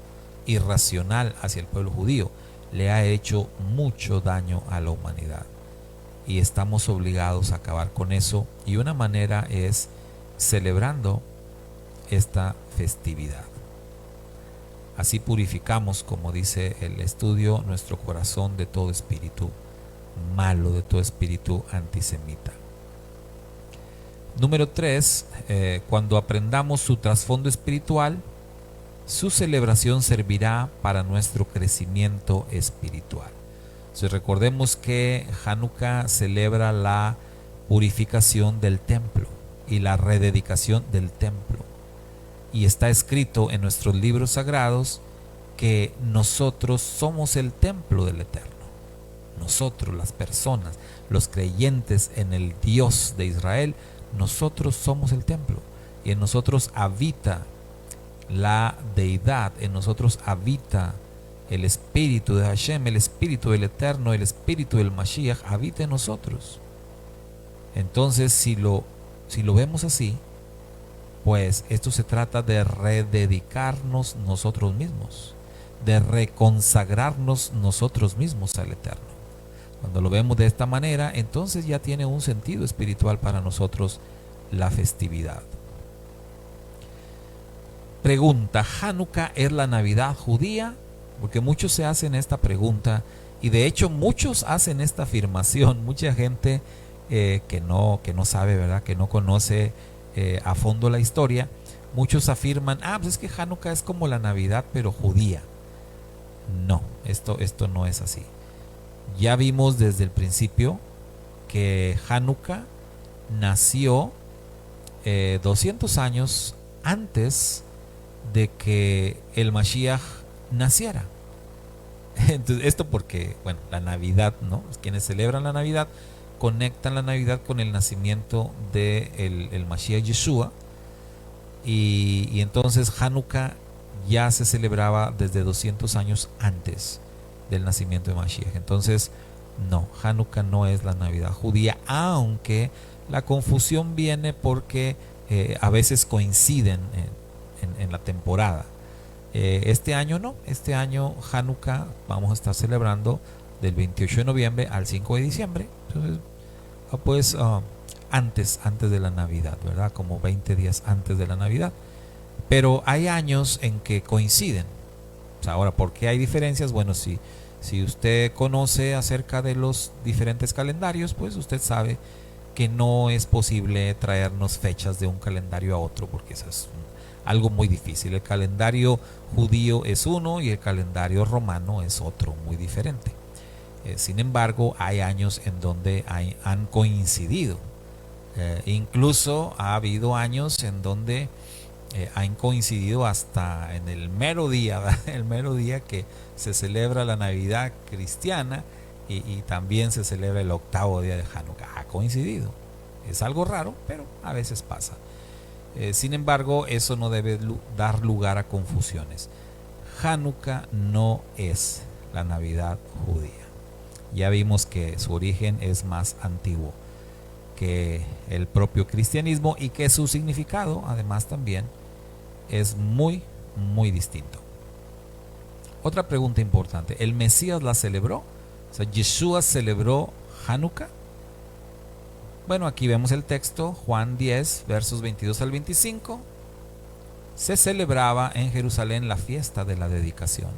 irracional hacia el pueblo judío, le ha hecho mucho daño a la humanidad. Y estamos obligados a acabar con eso. Y una manera es celebrando esta festividad. Así purificamos, como dice el estudio, nuestro corazón de todo espíritu malo, de todo espíritu antisemita. Número 3, cuando aprendamos su trasfondo espiritual, su celebración servirá para nuestro crecimiento espiritual. Entonces, recordemos que Hanukkah celebra la purificación del templo y la rededicación del templo. Y está escrito en nuestros libros sagrados que nosotros somos el templo del Eterno. Nosotros, las personas, los creyentes en el Dios de Israel, nosotros somos el templo. Y en nosotros habita la deidad, en nosotros habita el espíritu de Hashem, el espíritu del Eterno, el espíritu del Mashiach, habita en nosotros. Entonces, si lo vemos así, pues esto se trata de rededicarnos nosotros mismos, de reconsagrarnos nosotros mismos al Eterno. Cuando lo vemos de esta manera, entonces ya tiene un sentido espiritual para nosotros la festividad. Pregunta: ¿Hanukkah es la Navidad judía? Porque muchos se hacen esta pregunta Y de hecho muchos hacen esta afirmación, mucha gente que no sabe, ¿verdad? Que no conoce a fondo la historia. Muchos afirman, pues es que Hanukkah es como la Navidad pero judía. No, esto no es así. Ya vimos desde el principio que Hanukkah nació 200 años antes de que el Mashiach naciera. Entonces, esto porque, bueno, la Navidad, ¿no? Quienes celebran la Navidad conectan la Navidad con el nacimiento de el Mashiach Yeshua, y entonces Hanukkah ya se celebraba desde 200 años antes del nacimiento de Mashiach. Entonces, no, Hanukkah no es la Navidad judía, aunque la confusión viene porque a veces coinciden en la temporada. Este año no, este año Hanukkah vamos a estar celebrando del 28 de noviembre al 5 de diciembre. Entonces, pues antes de la Navidad, ¿verdad? Como 20 días antes de la Navidad. Pero hay años en que coinciden. O sea, ahora, ¿por qué hay diferencias? Bueno, si usted conoce acerca de los diferentes calendarios, pues usted sabe que no es posible traernos fechas de un calendario a otro, porque eso es algo muy difícil. El calendario judío es uno y el calendario romano es otro, muy diferente. Sin embargo, hay años en donde han coincidido. Incluso ha habido años en donde han coincidido hasta en el mero día, ¿verdad? El mero día que se celebra la Navidad cristiana y también se celebra el octavo día de Hanukkah. Ha coincidido. Es algo raro, pero a veces pasa. Sin embargo, eso no debe dar lugar a confusiones. Hanukkah no es la Navidad judía. Ya vimos que su origen es más antiguo que el propio cristianismo y que su significado, además, también es muy, muy distinto. Otra pregunta importante: ¿el Mesías la celebró? O sea, ¿Yeshua celebró Hanukkah? Bueno, aquí vemos el texto, Juan 10, versos 22 al 25. Se celebraba en Jerusalén la fiesta de la dedicación.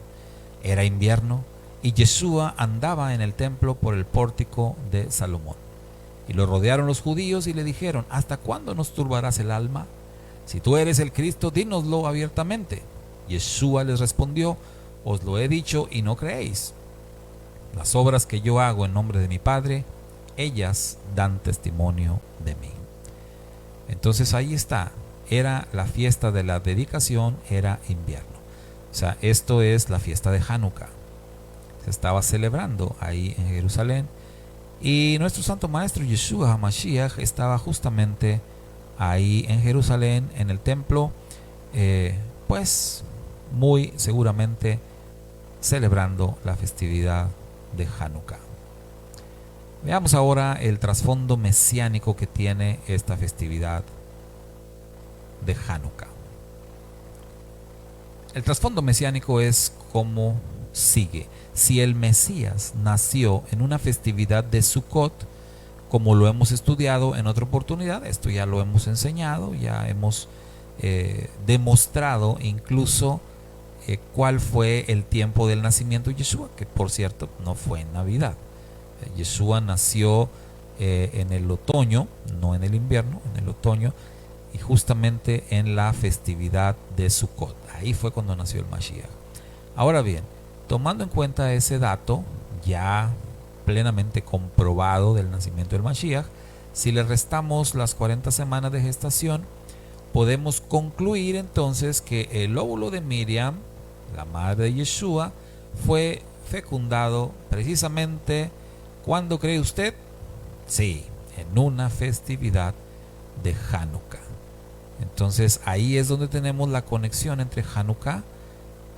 Era invierno y Yeshua andaba en el templo por el pórtico de Salomón. Y lo rodearon los judíos y le dijeron: ¿hasta cuándo nos turbarás el alma? Si tú eres el Cristo, dínoslo abiertamente. Yeshua les respondió: os lo he dicho y no creéis. Las obras que yo hago en nombre de mi Padre, ellas dan testimonio de mí. Entonces ahí está, era la fiesta de la dedicación, era invierno. O sea, esto es la fiesta de Hanukkah. Se estaba celebrando ahí en Jerusalén y nuestro Santo Maestro Yeshua HaMashiach estaba justamente ahí en Jerusalén, en el templo, pues muy seguramente celebrando la festividad de Hanukkah. Veamos ahora el trasfondo mesiánico que tiene esta festividad de Hanukkah. El trasfondo mesiánico es como sigue. Si el Mesías nació en una festividad de Sukkot, como lo hemos estudiado en otra oportunidad, esto ya lo hemos enseñado, ya hemos demostrado incluso cuál fue el tiempo del nacimiento de Yeshua, que por cierto no fue en Navidad. Yeshua nació en el otoño, no en el invierno, en el otoño, y justamente en la festividad de Sukkot. Ahí fue cuando nació el Mashiach. Ahora bien, tomando en cuenta ese dato ya plenamente comprobado del nacimiento del Mashiach, si le restamos las 40 semanas de gestación, podemos concluir entonces que el óvulo de Miriam, la madre de Yeshua, fue fecundado precisamente, ¿cuándo cree usted? Sí, en una festividad de Hanukkah. Entonces ahí es donde tenemos la conexión entre Hanukkah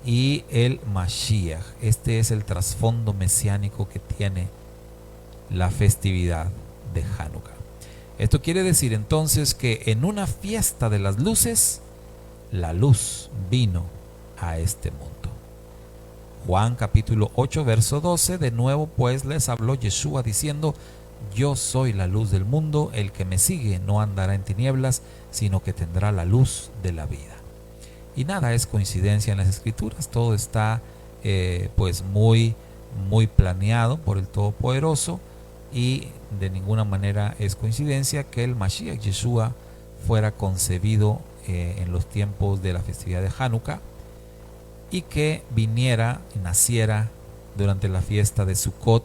y el Mashiach. Este es el trasfondo mesiánico que tiene la festividad de Hanukkah. Esto quiere decir entonces que en una fiesta de las luces, la luz vino a este mundo. Juan capítulo 8 verso 12, de nuevo pues les habló Yeshua diciendo: yo soy la luz del mundo, el que me sigue no andará en tinieblas, sino que tendrá la luz de la vida. Y nada es coincidencia en las escrituras, todo está pues muy muy planeado por el Todopoderoso, y de ninguna manera es coincidencia que el Mashiach Yeshua fuera concebido en los tiempos de la festividad de Hanukkah y que viniera y naciera durante la fiesta de Sukkot,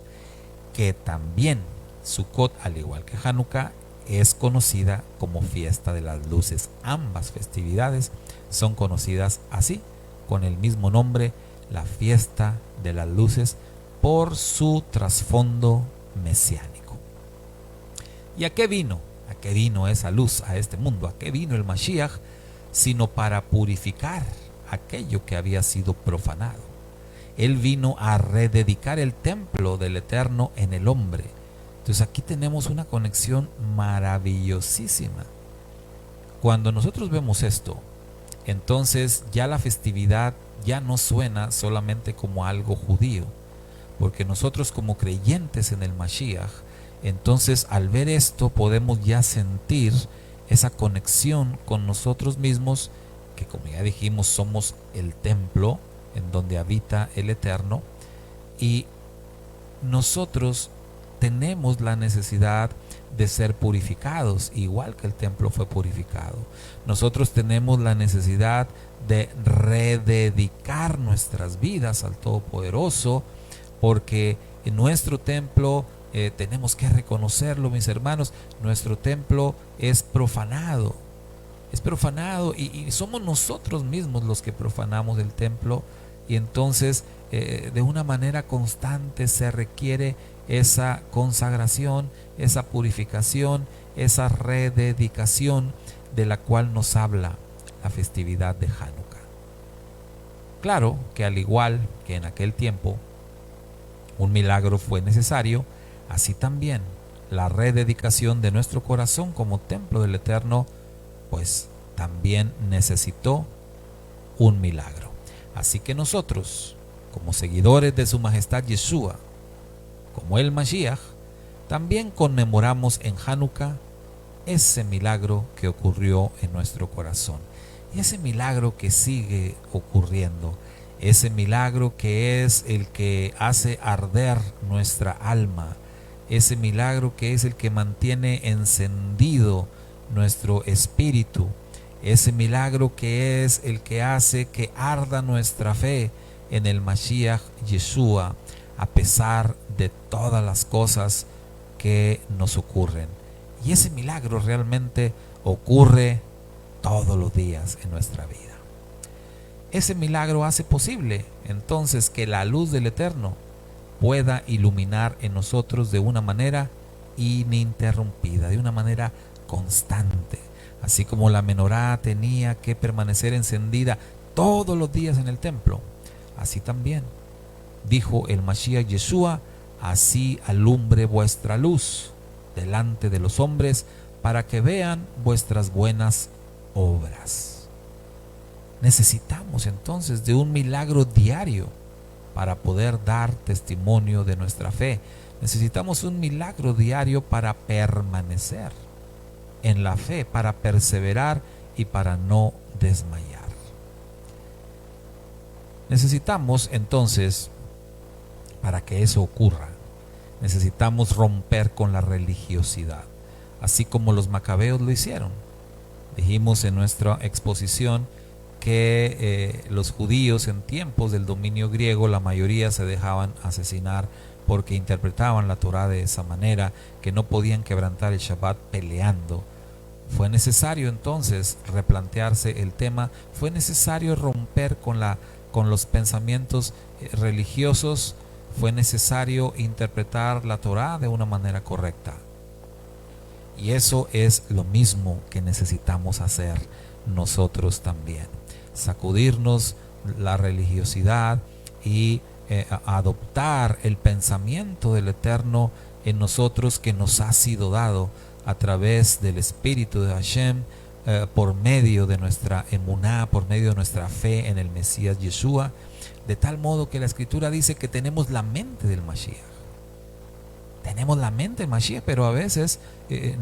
que también Sukkot, al igual que Hanukkah, es conocida como fiesta de las luces. Ambas festividades son conocidas así, con el mismo nombre, la fiesta de las luces, por su trasfondo mesiánico. ¿Y a qué vino? ¿A qué vino esa luz a este mundo? ¿A qué vino el Mashiach? Sino para purificar aquello que había sido profanado. Él vino a rededicar el templo del Eterno en el hombre. Entonces aquí tenemos una conexión maravillosísima. Cuando nosotros vemos esto, entonces ya la festividad ya no suena solamente como algo judío, porque nosotros como creyentes en el Mashiach, entonces al ver esto podemos ya sentir esa conexión con nosotros mismos, que como ya dijimos somos el templo en donde habita el Eterno, y nosotros tenemos la necesidad de ser purificados, igual que el templo fue purificado. Nosotros tenemos la necesidad de rededicar nuestras vidas al Todopoderoso, porque en nuestro templo, tenemos que reconocerlo, mis hermanos, nuestro templo es profanado. Es profanado y somos nosotros mismos los que profanamos el templo, y entonces de una manera constante se requiere esa consagración, esa purificación, esa rededicación de la cual nos habla la festividad de Hanukkah. Claro que al igual que en aquel tiempo un milagro fue necesario, así también la rededicación de nuestro corazón como templo del Eterno, pues también necesitó un milagro. Así que nosotros, como seguidores de su majestad Yeshua, como el Mashiach, también conmemoramos en Hanukkah ese milagro que ocurrió en nuestro corazón. Y ese milagro que sigue ocurriendo, ese milagro que es el que hace arder nuestra alma, ese milagro que es el que mantiene encendido nuestro espíritu, ese milagro que es el que hace que arda nuestra fe en el Mashiach Yeshua, a pesar de todas las cosas que nos ocurren. Y ese milagro realmente ocurre todos los días en nuestra vida. Ese milagro hace posible entonces que la luz del Eterno pueda iluminar en nosotros de una manera ininterrumpida, de una manera constante. Así como la menorá tenía que permanecer encendida todos los días en el templo, así también dijo el Mashiach Yeshua: así alumbre vuestra luz delante de los hombres, para que vean vuestras buenas obras. Necesitamos entonces de un milagro diario para poder dar testimonio de nuestra fe. Necesitamos un milagro diario para permanecer en la fe, para perseverar y para no desmayar. Necesitamos entonces, para que eso ocurra, necesitamos romper con la religiosidad, así como los macabeos lo hicieron. Dijimos en nuestra exposición que los judíos en tiempos del dominio griego, la mayoría se dejaban asesinar porque interpretaban la Torá de esa manera, que no podían quebrantar el Shabbat peleando. Fue necesario entonces replantearse el tema, fue necesario romper con los pensamientos religiosos, fue necesario interpretar la Torá de una manera correcta. Y eso es lo mismo que necesitamos hacer nosotros también. Sacudirnos la religiosidad y adoptar el pensamiento del Eterno en nosotros, que nos ha sido dado a través del Espíritu de Hashem, por medio de nuestra emuná, por medio de nuestra fe en el Mesías Yeshua, de tal modo que la Escritura dice que tenemos la mente del Mashiach. Tenemos la mente del Mashiach, pero a veces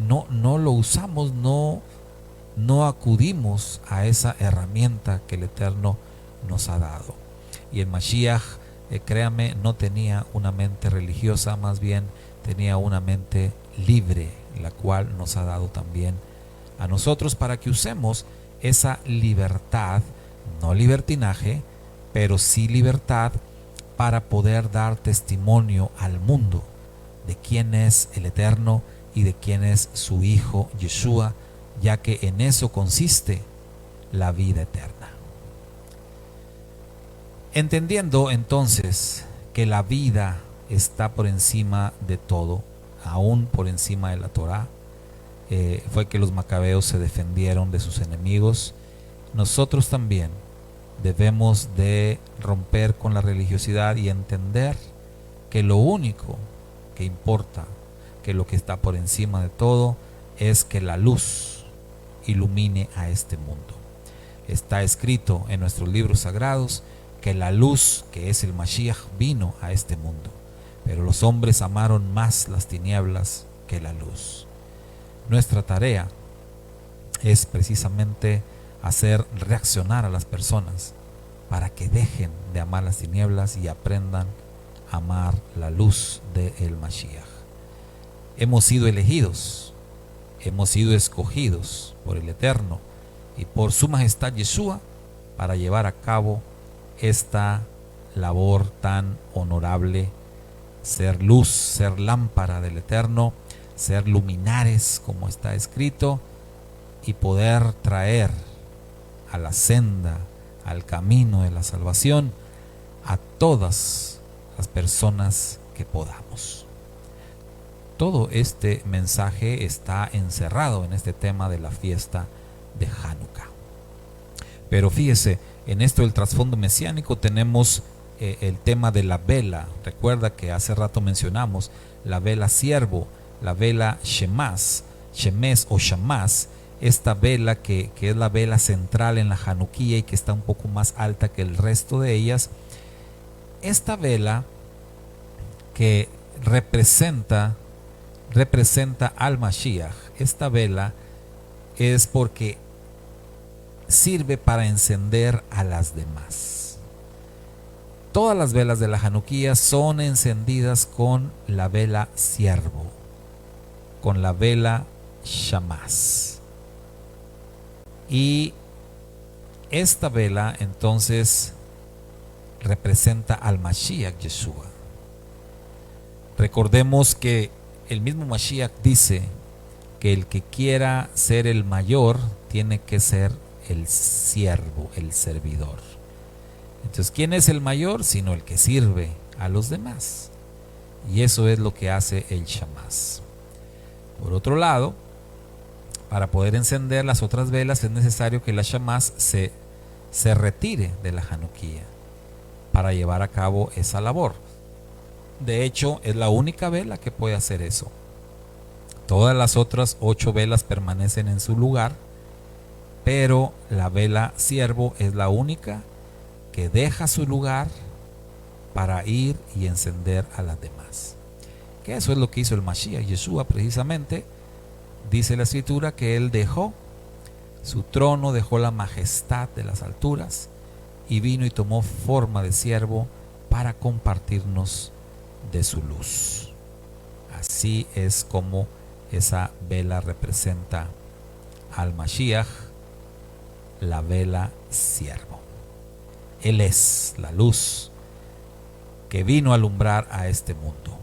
no lo usamos, no acudimos a esa herramienta que el Eterno nos ha dado. Y el Mashiach créame, no tenía una mente religiosa, más bien tenía una mente libre, la cual nos ha dado también a nosotros para que usemos esa libertad, no libertinaje, pero sí libertad para poder dar testimonio al mundo de quién es el Eterno y de quién es su Hijo Yeshua, ya que en eso consiste la vida eterna. Entendiendo entonces que la vida está por encima de todo, aún por encima de la Torá, fue que los macabeos se defendieron de sus enemigos. Nosotros también debemos de romper con la religiosidad y entender que lo único que importa, que lo que está por encima de todo, es que la luz ilumine a este mundo. Está escrito en nuestros libros sagrados que la luz, que es el Mashiach, vino a este mundo, pero los hombres amaron más las tinieblas que la luz. Nuestra tarea es precisamente hacer reaccionar a las personas para que dejen de amar las tinieblas y aprendan a amar la luz del Mashiach. Hemos sido elegidos, hemos sido escogidos por el Eterno y por su majestad Yeshua para llevar a cabo esta labor tan honorable, ser luz, ser lámpara del Eterno, ser luminares como está escrito, y poder traer a la senda, al camino de la salvación a todas las personas que podamos. Todo este mensaje está encerrado en este tema de la fiesta de Hanukkah. Pero fíjese, en esto del trasfondo mesiánico tenemos el tema de la vela. Recuerda que hace rato mencionamos la vela siervo, la vela Shemes o Shamas, esta vela que es la vela central en la Hanukkah y que está un poco más alta que el resto de ellas. Esta vela que representa al Mashiach, esta vela es porque sirve para encender a las demás. Todas las velas de la Hanukkah son encendidas con la vela siervo, con la vela Shamas. Y esta vela entonces representa al Mashiach Yeshua. Recordemos que el mismo Mashiach dice que el que quiera ser el mayor tiene que ser el siervo, el servidor. Entonces, ¿quién es el mayor? Sino el que sirve a los demás. Y eso es lo que hace el Shamas. Por otro lado, para poder encender las otras velas es necesario que la Shamas se retire de la Hanukkah para llevar a cabo esa labor. De hecho, es la única vela que puede hacer eso. Todas las otras 8 velas permanecen en su lugar, pero la vela siervo es la única que deja su lugar para ir y encender a las demás. Que eso es lo que hizo el Mashiach Yeshua precisamente. Dice la escritura que él dejó su trono, dejó la majestad de las alturas y vino y tomó forma de siervo para compartirnos de su luz. Así es como esa vela representa al Mashiach, la vela siervo. Él es la luz que vino a alumbrar a este mundo.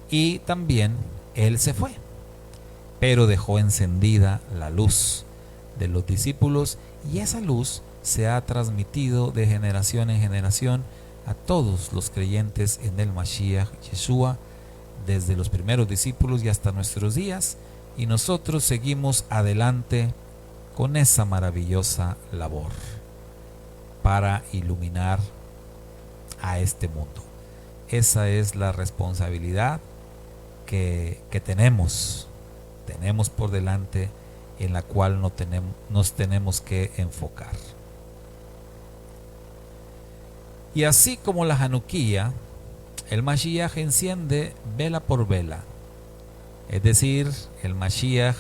Y también él se fue, pero dejó encendida la luz de los discípulos, y esa luz se ha transmitido de generación en generación a todos los creyentes en el Mashiach Yeshua, desde los primeros discípulos y hasta nuestros días, y nosotros seguimos adelante con esa maravillosa labor para iluminar a este mundo. Esa es la responsabilidad que tenemos por delante, en la cual nos tenemos que enfocar. Y así como la Hanukkah, el Mashiach enciende vela por vela. Es decir, el Mashiach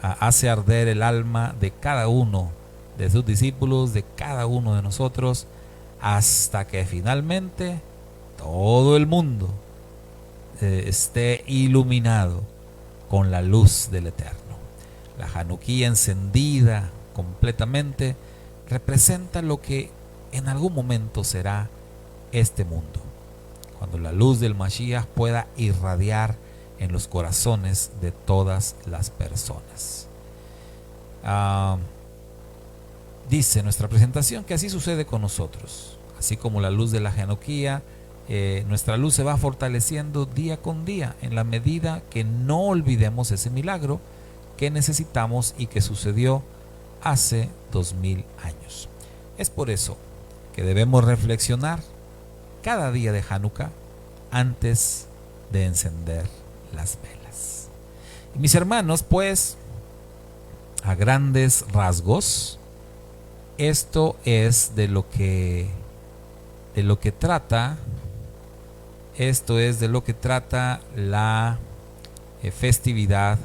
hace arder el alma de cada uno de sus discípulos, de cada uno de nosotros, hasta que finalmente todo el mundo esté iluminado con la luz del Eterno. La Hanukkah encendida completamente representa lo que en algún momento será este mundo, cuando la luz del Mashiach pueda irradiar en los corazones de todas las personas. Dice nuestra presentación que así sucede con nosotros, así como la luz de la Hanukkah, nuestra luz se va fortaleciendo día con día en la medida que no olvidemos ese milagro que necesitamos y que sucedió hace 2000 años. Es por eso que debemos reflexionar cada día de Hanukkah antes de encender las velas. Y mis hermanos, pues, a grandes rasgos, esto es de lo que trata la festividad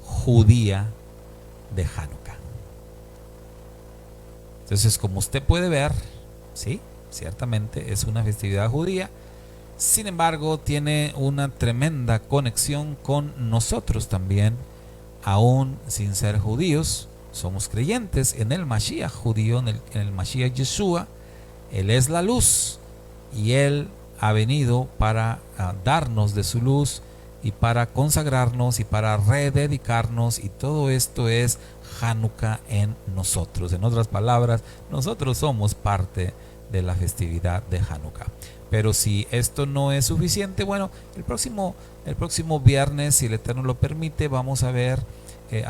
judía de Hanukkah. Entonces, como usted puede ver, sí, ciertamente es una festividad judía. Sin embargo, tiene una tremenda conexión con nosotros también, aún sin ser judíos. Somos creyentes en el Mashiach judío, en el Mashiach Yeshua. Él es la luz y Él ha venido para darnos de su luz y para consagrarnos y para rededicarnos, y todo esto es Hanukkah en nosotros. En otras palabras, nosotros somos parte de la festividad de Hanukkah. Pero si esto no es suficiente, bueno, el próximo viernes, si el Eterno lo permite, vamos a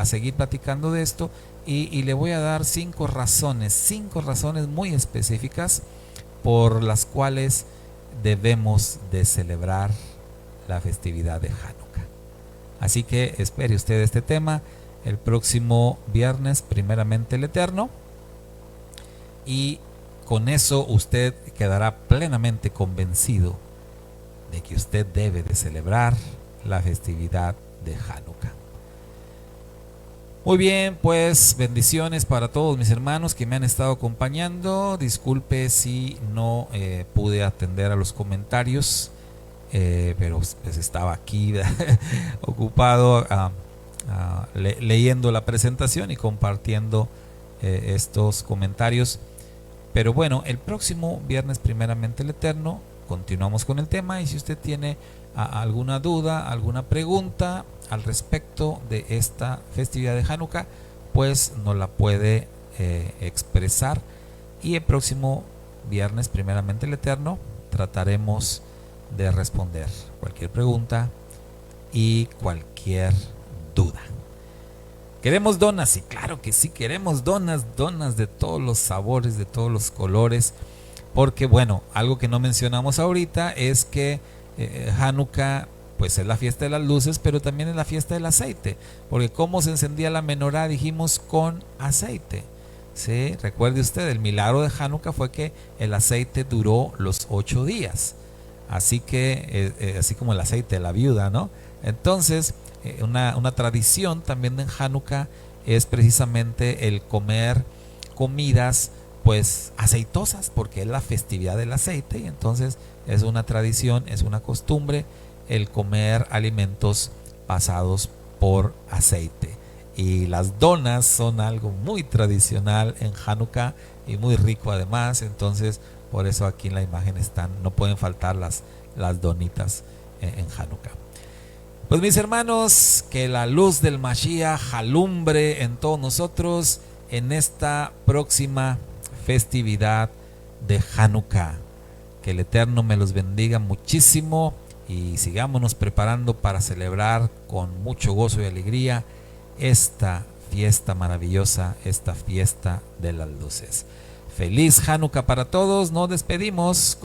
seguir platicando de esto, y le voy a dar 5 razones muy específicas por las cuales debemos de celebrar la festividad de Hanukkah. Así que espere usted este tema el próximo viernes, primeramente el Eterno, y con eso usted quedará plenamente convencido de que usted debe de celebrar la festividad de Hanukkah. Muy bien, pues bendiciones para todos mis hermanos que me han estado acompañando. Disculpe si no pude atender a los comentarios, pero pues estaba aquí ocupado leyendo la presentación y compartiendo estos comentarios. Pero bueno, el próximo viernes, primeramente el Eterno, continuamos con el tema, y si usted tiene alguna duda, alguna pregunta al respecto de esta festividad de Hanukkah, pues nos la puede expresar, y el próximo viernes, primeramente el Eterno, trataremos de responder cualquier pregunta y cualquier duda. ¿Queremos donas? Sí, claro que sí, queremos donas de todos los sabores, de todos los colores, porque bueno, algo que no mencionamos ahorita es que Hanukkah pues es la fiesta de las luces, pero también es la fiesta del aceite, porque cómo se encendía la menorá, dijimos, con aceite. ¿Sí? Recuerde usted, el milagro de Hanukkah fue que el aceite duró los 8 días, así que así como el aceite de la viuda, ¿no? Entonces una tradición también en Hanukkah es precisamente el comer comidas pues aceitosas, porque es la festividad del aceite, y entonces es una tradición, es una costumbre el comer alimentos pasados por aceite. Y las donas son algo muy tradicional en Hanukkah y muy rico además, entonces por eso aquí en la imagen están, no pueden faltar las donitas en Hanukkah. Pues mis hermanos, que la luz del Mashiach alumbre en todos nosotros en esta próxima festividad de Hanukkah. Que el Eterno me los bendiga muchísimo y sigámonos preparando para celebrar con mucho gozo y alegría esta fiesta maravillosa, esta fiesta de las luces. Feliz Hanukkah para todos, nos despedimos.